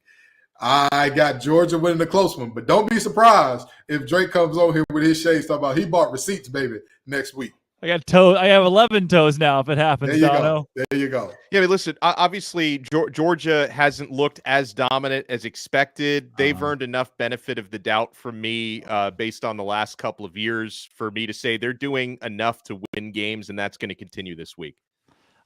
I got Georgia winning a close one, but don't be surprised if Drake comes over here with his shades talking about he bought receipts, baby, next week. I have 11 toes now if it happens, There you Dono. go. There you go. Yeah, I mean, listen, obviously Georgia hasn't looked as dominant as expected. They've earned enough benefit of the doubt from me based on the last couple of years for me to say they're doing enough to win games, and that's going to continue this week.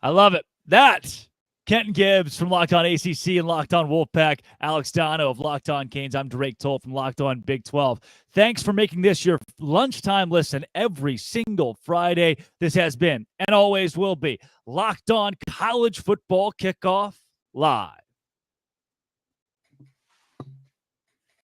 I love it. That Kenton Gibbs from Locked On ACC and Locked On Wolfpack, Alex Dono of Locked On Canes. I'm Drake Toll from Locked On Big 12. Thanks for making this your lunchtime listen every single Friday. This has been and always will be Locked On College Football Kickoff Live.